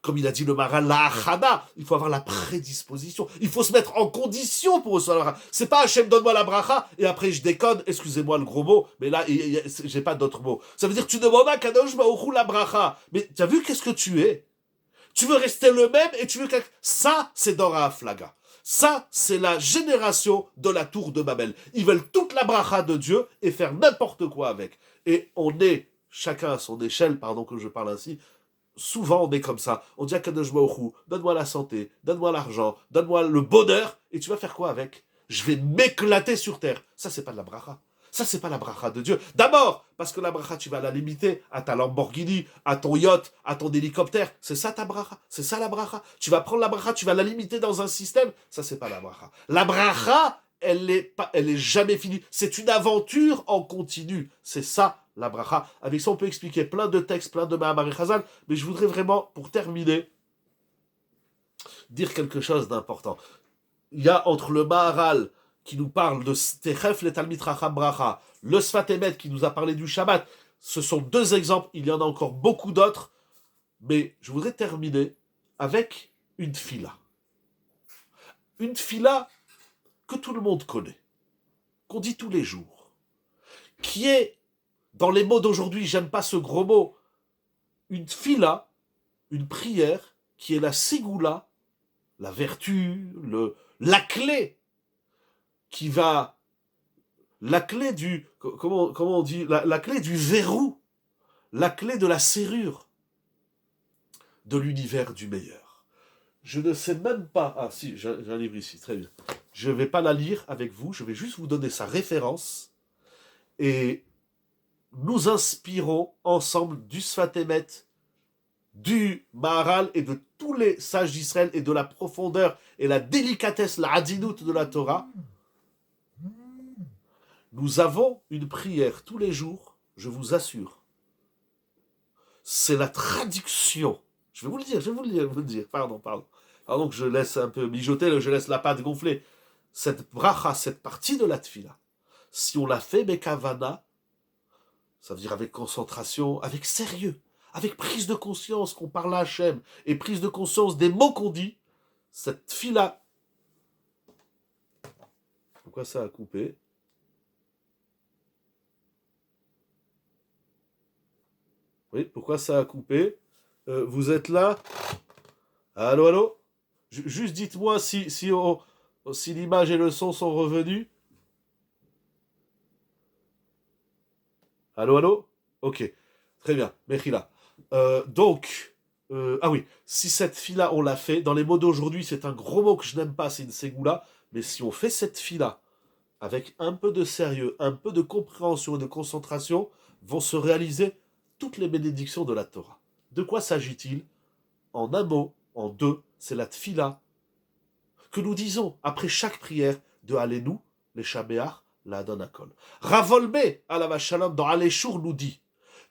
comme il a dit le Maral, la achana, il faut avoir la prédisposition, il faut se mettre en condition pour recevoir la bracha. C'est pas Hachem donne-moi la bracha et après je déconne, excusez-moi le gros mot, mais là j'ai pas d'autre mot. Ça veut dire que tu demandes à Kadosh Baruch Hu la bracha, mais tu as vu qu'est-ce que tu es? Tu veux rester le même et tu veux que ça c'est Dora Aflaga. Ça, c'est la génération de la tour de Babel. Ils veulent toute la bracha de Dieu et faire n'importe quoi avec. Et on est, chacun à son échelle, pardon que je parle ainsi, souvent on est comme ça. On dit à Kadosh Baruch Hu, donne-moi la santé, donne-moi l'argent, donne-moi le bonheur, et tu vas faire quoi avec? Je vais m'éclater sur terre. Ça, c'est pas de la bracha. Ça, c'est pas la bracha de Dieu. D'abord, parce que la bracha, tu vas la limiter à ta Lamborghini, à ton yacht, à ton hélicoptère. C'est ça ta bracha. C'est ça la bracha. Tu vas prendre la bracha, tu vas la limiter dans un système. Ça, c'est pas la bracha. La bracha, elle est jamais finie. C'est une aventure en continu. C'est ça la bracha. Avec ça, on peut expliquer plein de textes, plein de Mahamar et Chazal, mais je voudrais vraiment, pour terminer, dire quelque chose d'important. Il y a entre le Maharal qui nous parle de Techef le Talmid Racham Bracha, le Sfat Emet qui nous a parlé du Shabbat. Ce sont deux exemples, il y en a encore beaucoup d'autres, mais je voudrais terminer avec une fila. Une fila que tout le monde connaît, qu'on dit tous les jours, qui est, dans les mots d'aujourd'hui, j'aime pas ce gros mot, une fila, une prière, qui est la ségoula, la vertu, la clé, qui va, la clé du, comment on dit, la clé du verrou, la clé de la serrure de l'univers du meilleur. Je ne sais même pas, ah si, j'ai un livre ici, très bien. Je ne vais pas la lire avec vous, je vais juste vous donner sa référence, et nous inspirons ensemble du Sfat Emet, du Maharal et de tous les sages d'Israël et de la profondeur et la délicatesse, la hadinout de la Torah. Nous avons une prière tous les jours, je vous assure. C'est la traduction. Je vais vous le dire. Pardon que je laisse un peu mijoter, je laisse la pâte gonfler. Cette bracha, cette partie de la tfila, si on la fait bekavana, ça veut dire avec concentration, avec sérieux, avec prise de conscience qu'on parle à Hachem, et prise de conscience des mots qu'on dit, cette tfila. Pourquoi ça a coupé? Oui, pourquoi ça a coupé? Vous êtes là? Allô, allô? Juste dites-moi si l'image et le son sont revenus. Allô, allô? Ok, très bien, Mechila. Ah oui, si cette fila on l'a fait, dans les mots d'aujourd'hui, c'est un gros mot que je n'aime pas, c'est une ségoula, mais si on fait cette fila avec un peu de sérieux, un peu de compréhension et de concentration, vont se réaliser toutes les bénédictions de la Torah. De quoi s'agit-il? En un mot, en deux, c'est la tfila que nous disons après chaque prière de Alenu, les Shabéach, la Adonakol. Ravolbe, à la Shalom, dans Aléchour, nous dit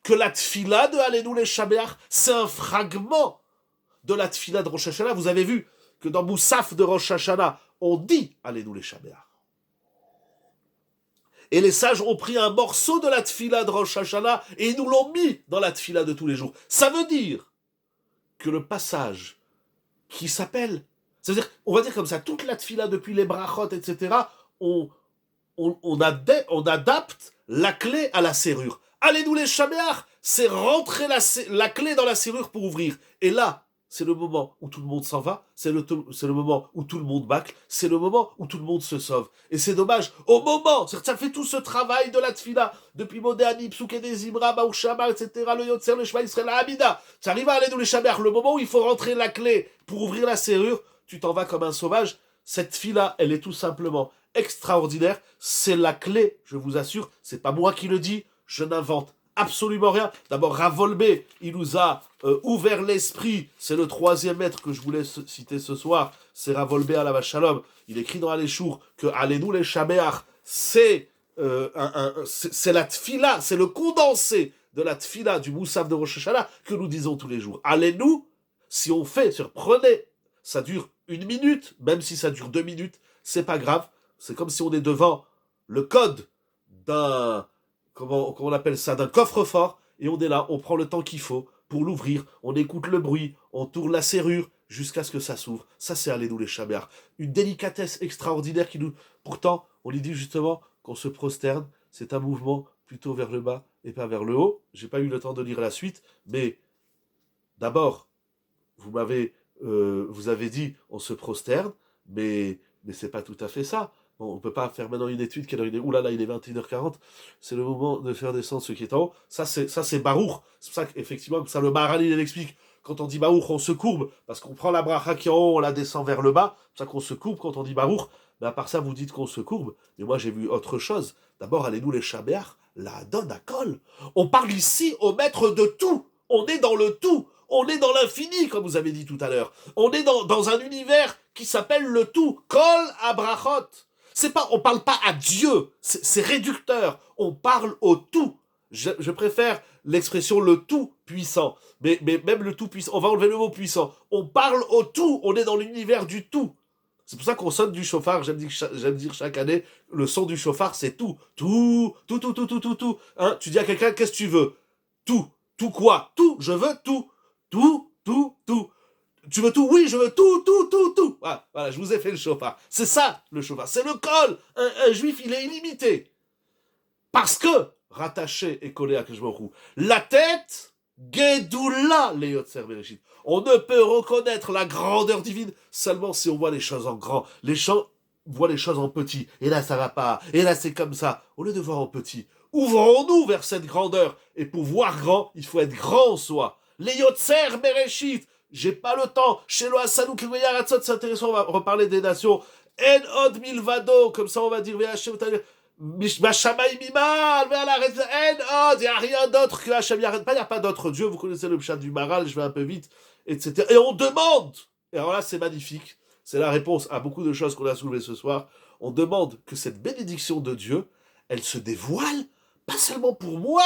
que la tfila de Alenu, les Shabéach, c'est un fragment de la tfila de Rosh Hashanah. Vous avez vu que dans Moussaf de Rosh Hashanah, on dit Alenu, les Shabéach. Et les sages ont pris un morceau de la tfila de Rosh Hashanah et ils nous l'ont mis dans la tfila de tous les jours. Ça veut dire que le passage qui s'appelle, c'est-à-dire, on va dire comme ça, toute la tfila depuis les brachot, etc., on adapte la clé à la serrure. Allez-nous les Shabéach, c'est rentrer la clé dans la serrure pour ouvrir. Et là, c'est le moment où tout le monde s'en va, c'est le moment où tout le monde bâcle, c'est le moment où tout le monde se sauve. Et c'est dommage, au moment, c'est-à-dire que ça fait tout ce travail de la tfila, depuis Modéani, Psuke des Imra, Baouchama, etc., le Yotzer, le Shema Israël, la Hamida, ça arrive à aller dans les Shaber, le moment où il faut rentrer la clé pour ouvrir la serrure, tu t'en vas comme un sauvage. Cette fila, elle est tout simplement extraordinaire, c'est la clé, je vous assure, c'est pas moi qui le dis, je n'invente absolument rien. D'abord, Ravolbé, il nous a ouvert l'esprit. C'est le troisième maître que je voulais citer ce soir. C'est Ravolbé à la Shalom. Il écrit dans Aléchour que Allez-nous les Shabeach, c'est la tfila, c'est le condensé de la tfila du Moussaf de Rosh Hashanah que nous disons tous les jours. Allez-nous, si on fait, prenez, ça dure 1 minute, même si ça dure 2 minutes, c'est pas grave. C'est comme si on est devant le code d'un comment on appelle ça, d'un coffre-fort, et on est là, on prend le temps qu'il faut pour l'ouvrir, on écoute le bruit, on tourne la serrure jusqu'à ce que ça s'ouvre. Ça, c'est Allez-nous les Shabeach. Une délicatesse extraordinaire qui nous... Pourtant, on lui dit justement qu'on se prosterne, c'est un mouvement plutôt vers le bas et pas vers le haut. J'ai pas eu le temps de lire la suite, mais d'abord, vous avez dit on se prosterne, mais c'est pas tout à fait ça. Bon, on peut pas faire maintenant une étude, ouh là là, il est 21h40, c'est le moment de faire descendre ce qui est en haut. Ça c'est Baruch. C'est pour ça qu'effectivement, ça le Maharal il explique. Quand on dit Baruch, on se courbe, parce qu'on prend la bracha qui est en haut, on la descend vers le bas. C'est pour ça qu'on se courbe quand on dit Baruch. Mais à part ça, vous dites qu'on se courbe. Mais moi, j'ai vu autre chose. D'abord, allez-nous les Shabeach, la donne à col. On parle ici au maître de tout. On est dans le tout. On est dans l'infini, comme vous avez dit tout à l'heure. On est dans un univers qui s'appelle le tout. Kol abrachot. On parle pas à Dieu. C'est réducteur. On parle au tout. Je préfère l'expression le tout puissant. Mais même le tout puissant, on va enlever le mot puissant. On parle au tout. On est dans l'univers du tout. C'est pour ça qu'on sonne du chauffard. J'aime dire chaque année, le son du chauffard, c'est tout. Tout, tout, tout, tout, tout, tout, tout. Hein, tu dis à quelqu'un, qu'est-ce que tu veux? Tout. Tout quoi? Tout. Je veux tout. Tout, tout, tout. Tu veux tout? Oui, je veux tout, tout, tout, tout. Voilà, je vous ai fait le chauffard. C'est ça, le chauffard. C'est le col. Un juif, il est illimité. Parce que, rattaché et collé à Keshborou, la tête, Gedoula, les Yotzer Bereshit. On ne peut reconnaître la grandeur divine seulement si on voit les choses en grand. Les gens voient les choses en petit. Et là, ça va pas. Et là, c'est comme ça. Au lieu de voir en petit, ouvrons-nous vers cette grandeur. Et pour voir grand, il faut être grand en soi. Les Yotzer Bereshit. J'ai pas le temps. Chez le Hassanou, c'est intéressant, on va reparler des nations. En od milvado, comme ça on va dire, Bashamaï mimal, en od, il n'y a rien d'autre que Hachem, il n'y a pas d'autre Dieu, vous connaissez le pshat du Maral, je vais un peu vite, etc. Et on demande, et alors là c'est magnifique, c'est la réponse à beaucoup de choses qu'on a soulevées ce soir, on demande que cette bénédiction de Dieu, elle se dévoile, pas seulement pour moi,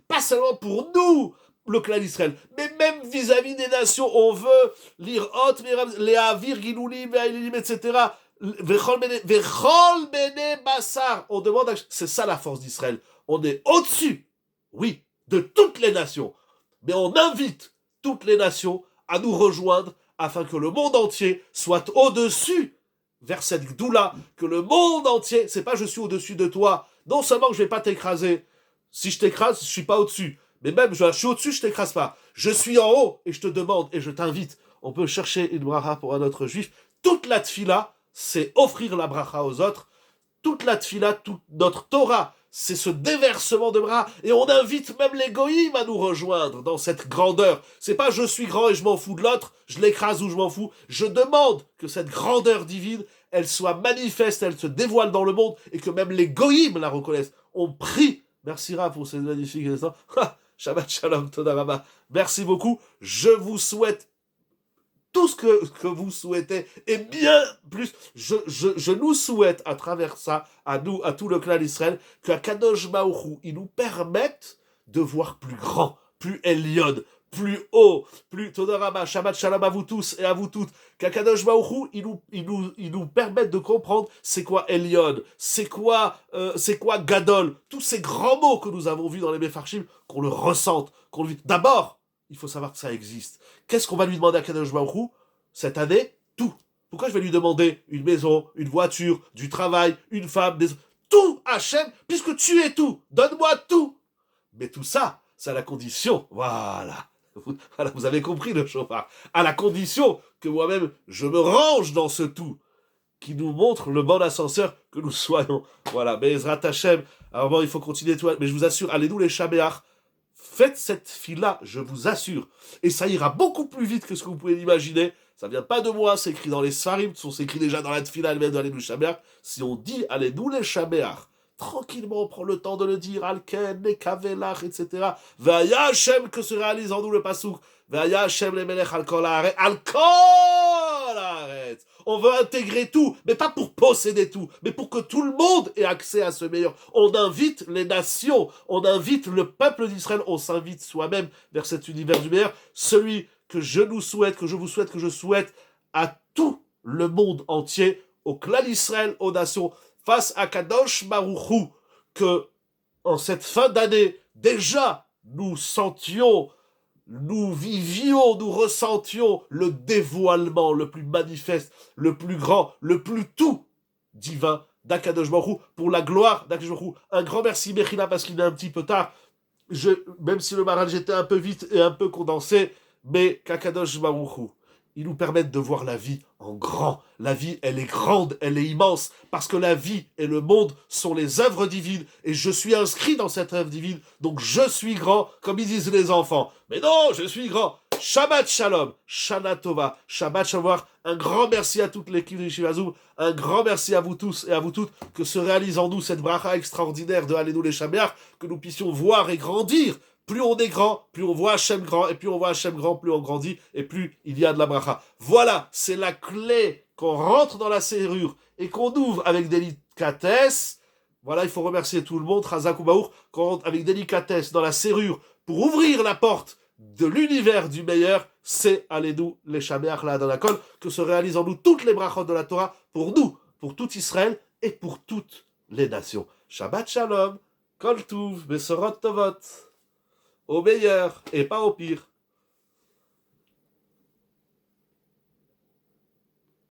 pas seulement pour nous, le clan d'Israël, mais même vis-à-vis des nations, on veut lire Hot, Léavir, Giloulim, etc. Vechol bene bassar. On demande, c'est ça la force d'Israël. On est au-dessus, oui, de toutes les nations. Mais on invite toutes les nations à nous rejoindre afin que le monde entier soit au-dessus vers cette gdoula, que le monde entier, c'est pas je suis au-dessus de toi, non seulement que je vais pas t'écraser, si je t'écrase, je suis pas au-dessus, mais même je suis au-dessus, je t'écrase pas. Je suis en haut et je te demande et je t'invite. On peut chercher une bracha pour un autre juif. Toute la tfila, c'est offrir la bracha aux autres. Toute la tfila, toute notre Torah, c'est ce déversement de bras. Et on invite même les goïms à nous rejoindre dans cette grandeur. C'est pas je suis grand et je m'en fous de l'autre, je l'écrase ou je m'en fous. Je demande que cette grandeur divine, elle soit manifeste, elle se dévoile dans le monde et que même les goïms la reconnaissent. On prie. Merci Ra pour ces magnifiques instants. Shabbat Shalom, Todarama. Merci beaucoup. Je vous souhaite tout ce que vous souhaitez et bien plus. Je nous souhaite à travers ça, à nous, à tout le clan d'Israël, qu'Akadosh Baruch Hu, il nous permette de voir plus grand, plus Elion, plus haut, plus Todarama, Shabbat Shalom à vous tous et à vous toutes. Qu'Akadosh Baruch Hu, il nous permette de comprendre c'est quoi Elion, c'est quoi Gadol, tous ces grands mots que nous avons vus dans les Mefarshim, qu'on le ressente, qu'on le vit. D'abord, il faut savoir que ça existe. Qu'est-ce qu'on va lui demander à Kadosh Baruch Hu cette année? Tout. Pourquoi je vais lui demander une maison, une voiture, du travail, une femme, tout, Hachem, puisque tu es tout. Donne-moi tout. Mais tout ça, c'est à la condition, voilà, Voilà, vous avez compris le chauffard. À la condition que moi-même, je me range dans ce tout, qui nous montre le bon ascenseur que nous soyons. Voilà, Bezrat Hashem. Alors bon, il faut continuer tout, mais je vous assure, allez-nous les Shabéach. Faites cette file-là, je vous assure. Et ça ira beaucoup plus vite que ce que vous pouvez l'imaginer. Ça vient pas de moi, c'est écrit dans les Sfarim, c'est écrit déjà dans la Tfila elle-même dans les Shabéach. Si on dit allez-nous les Shabéach, tranquillement, on prend le temps de le dire, Alken, Nekavelach, etc. Vaya Hashem, que se réalise en nous le pasouk. Vaya Hashem, les Melech, Alkol Haaretz. Alkol Haaretz. On veut intégrer tout, mais pas pour posséder tout, mais pour que tout le monde ait accès à ce meilleur. On invite les nations, on invite le peuple d'Israël, on s'invite soi-même vers cet univers du meilleur, celui que je nous souhaite, que je vous souhaite, que je souhaite à tout le monde entier, au clan d'Israël, aux nations, face à Kadosh Baruch Hu, que en cette fin d'année, déjà, nous sentions, nous vivions, nous ressentions le dévoilement le plus manifeste, le plus grand, le plus tout divin d'Akadosh Baruch Hu, pour la gloire d'Akadosh Baruch Hu. Un grand merci, Mechila, parce qu'il est un petit peu tard. Même si le mariage était un peu vite et un peu condensé, mais qu'Akadosh Baruch Hu, il nous permet de voir la vie en grand. La vie, elle est grande, elle est immense, parce que la vie et le monde sont les œuvres divines, et je suis inscrit dans cette œuvre divine, donc je suis grand, comme ils disent les enfants. Mais non, je suis grand. Shabbat Shalom, Shana Tova, Shabbat Shalom. Un grand merci à toute l'équipe de Yeshiva Zoom, un grand merci à vous tous et à vous toutes, que se réalise en nous cette bracha extraordinaire de Allénou les Shabbat, que nous puissions voir et grandir. Plus on est grand, plus on voit Hachem grand, et plus on voit Hachem grand, plus on grandit, et plus il y a de la bracha. Voilà, c'est la clé qu'on rentre dans la serrure et qu'on ouvre avec délicatesse. Voilà, il faut remercier tout le monde, Chazak Ubaour, qu'on rentre avec délicatesse dans la serrure pour ouvrir la porte de l'univers du meilleur. C'est Allénou les Shabbat là dans la colle, que se réalisent en nous toutes les brachot de la Torah, pour nous, pour tout Israël et pour toutes les nations. Shabbat Shalom, Kol Tuv, Besorot Tovot. Au meilleur et pas au pire.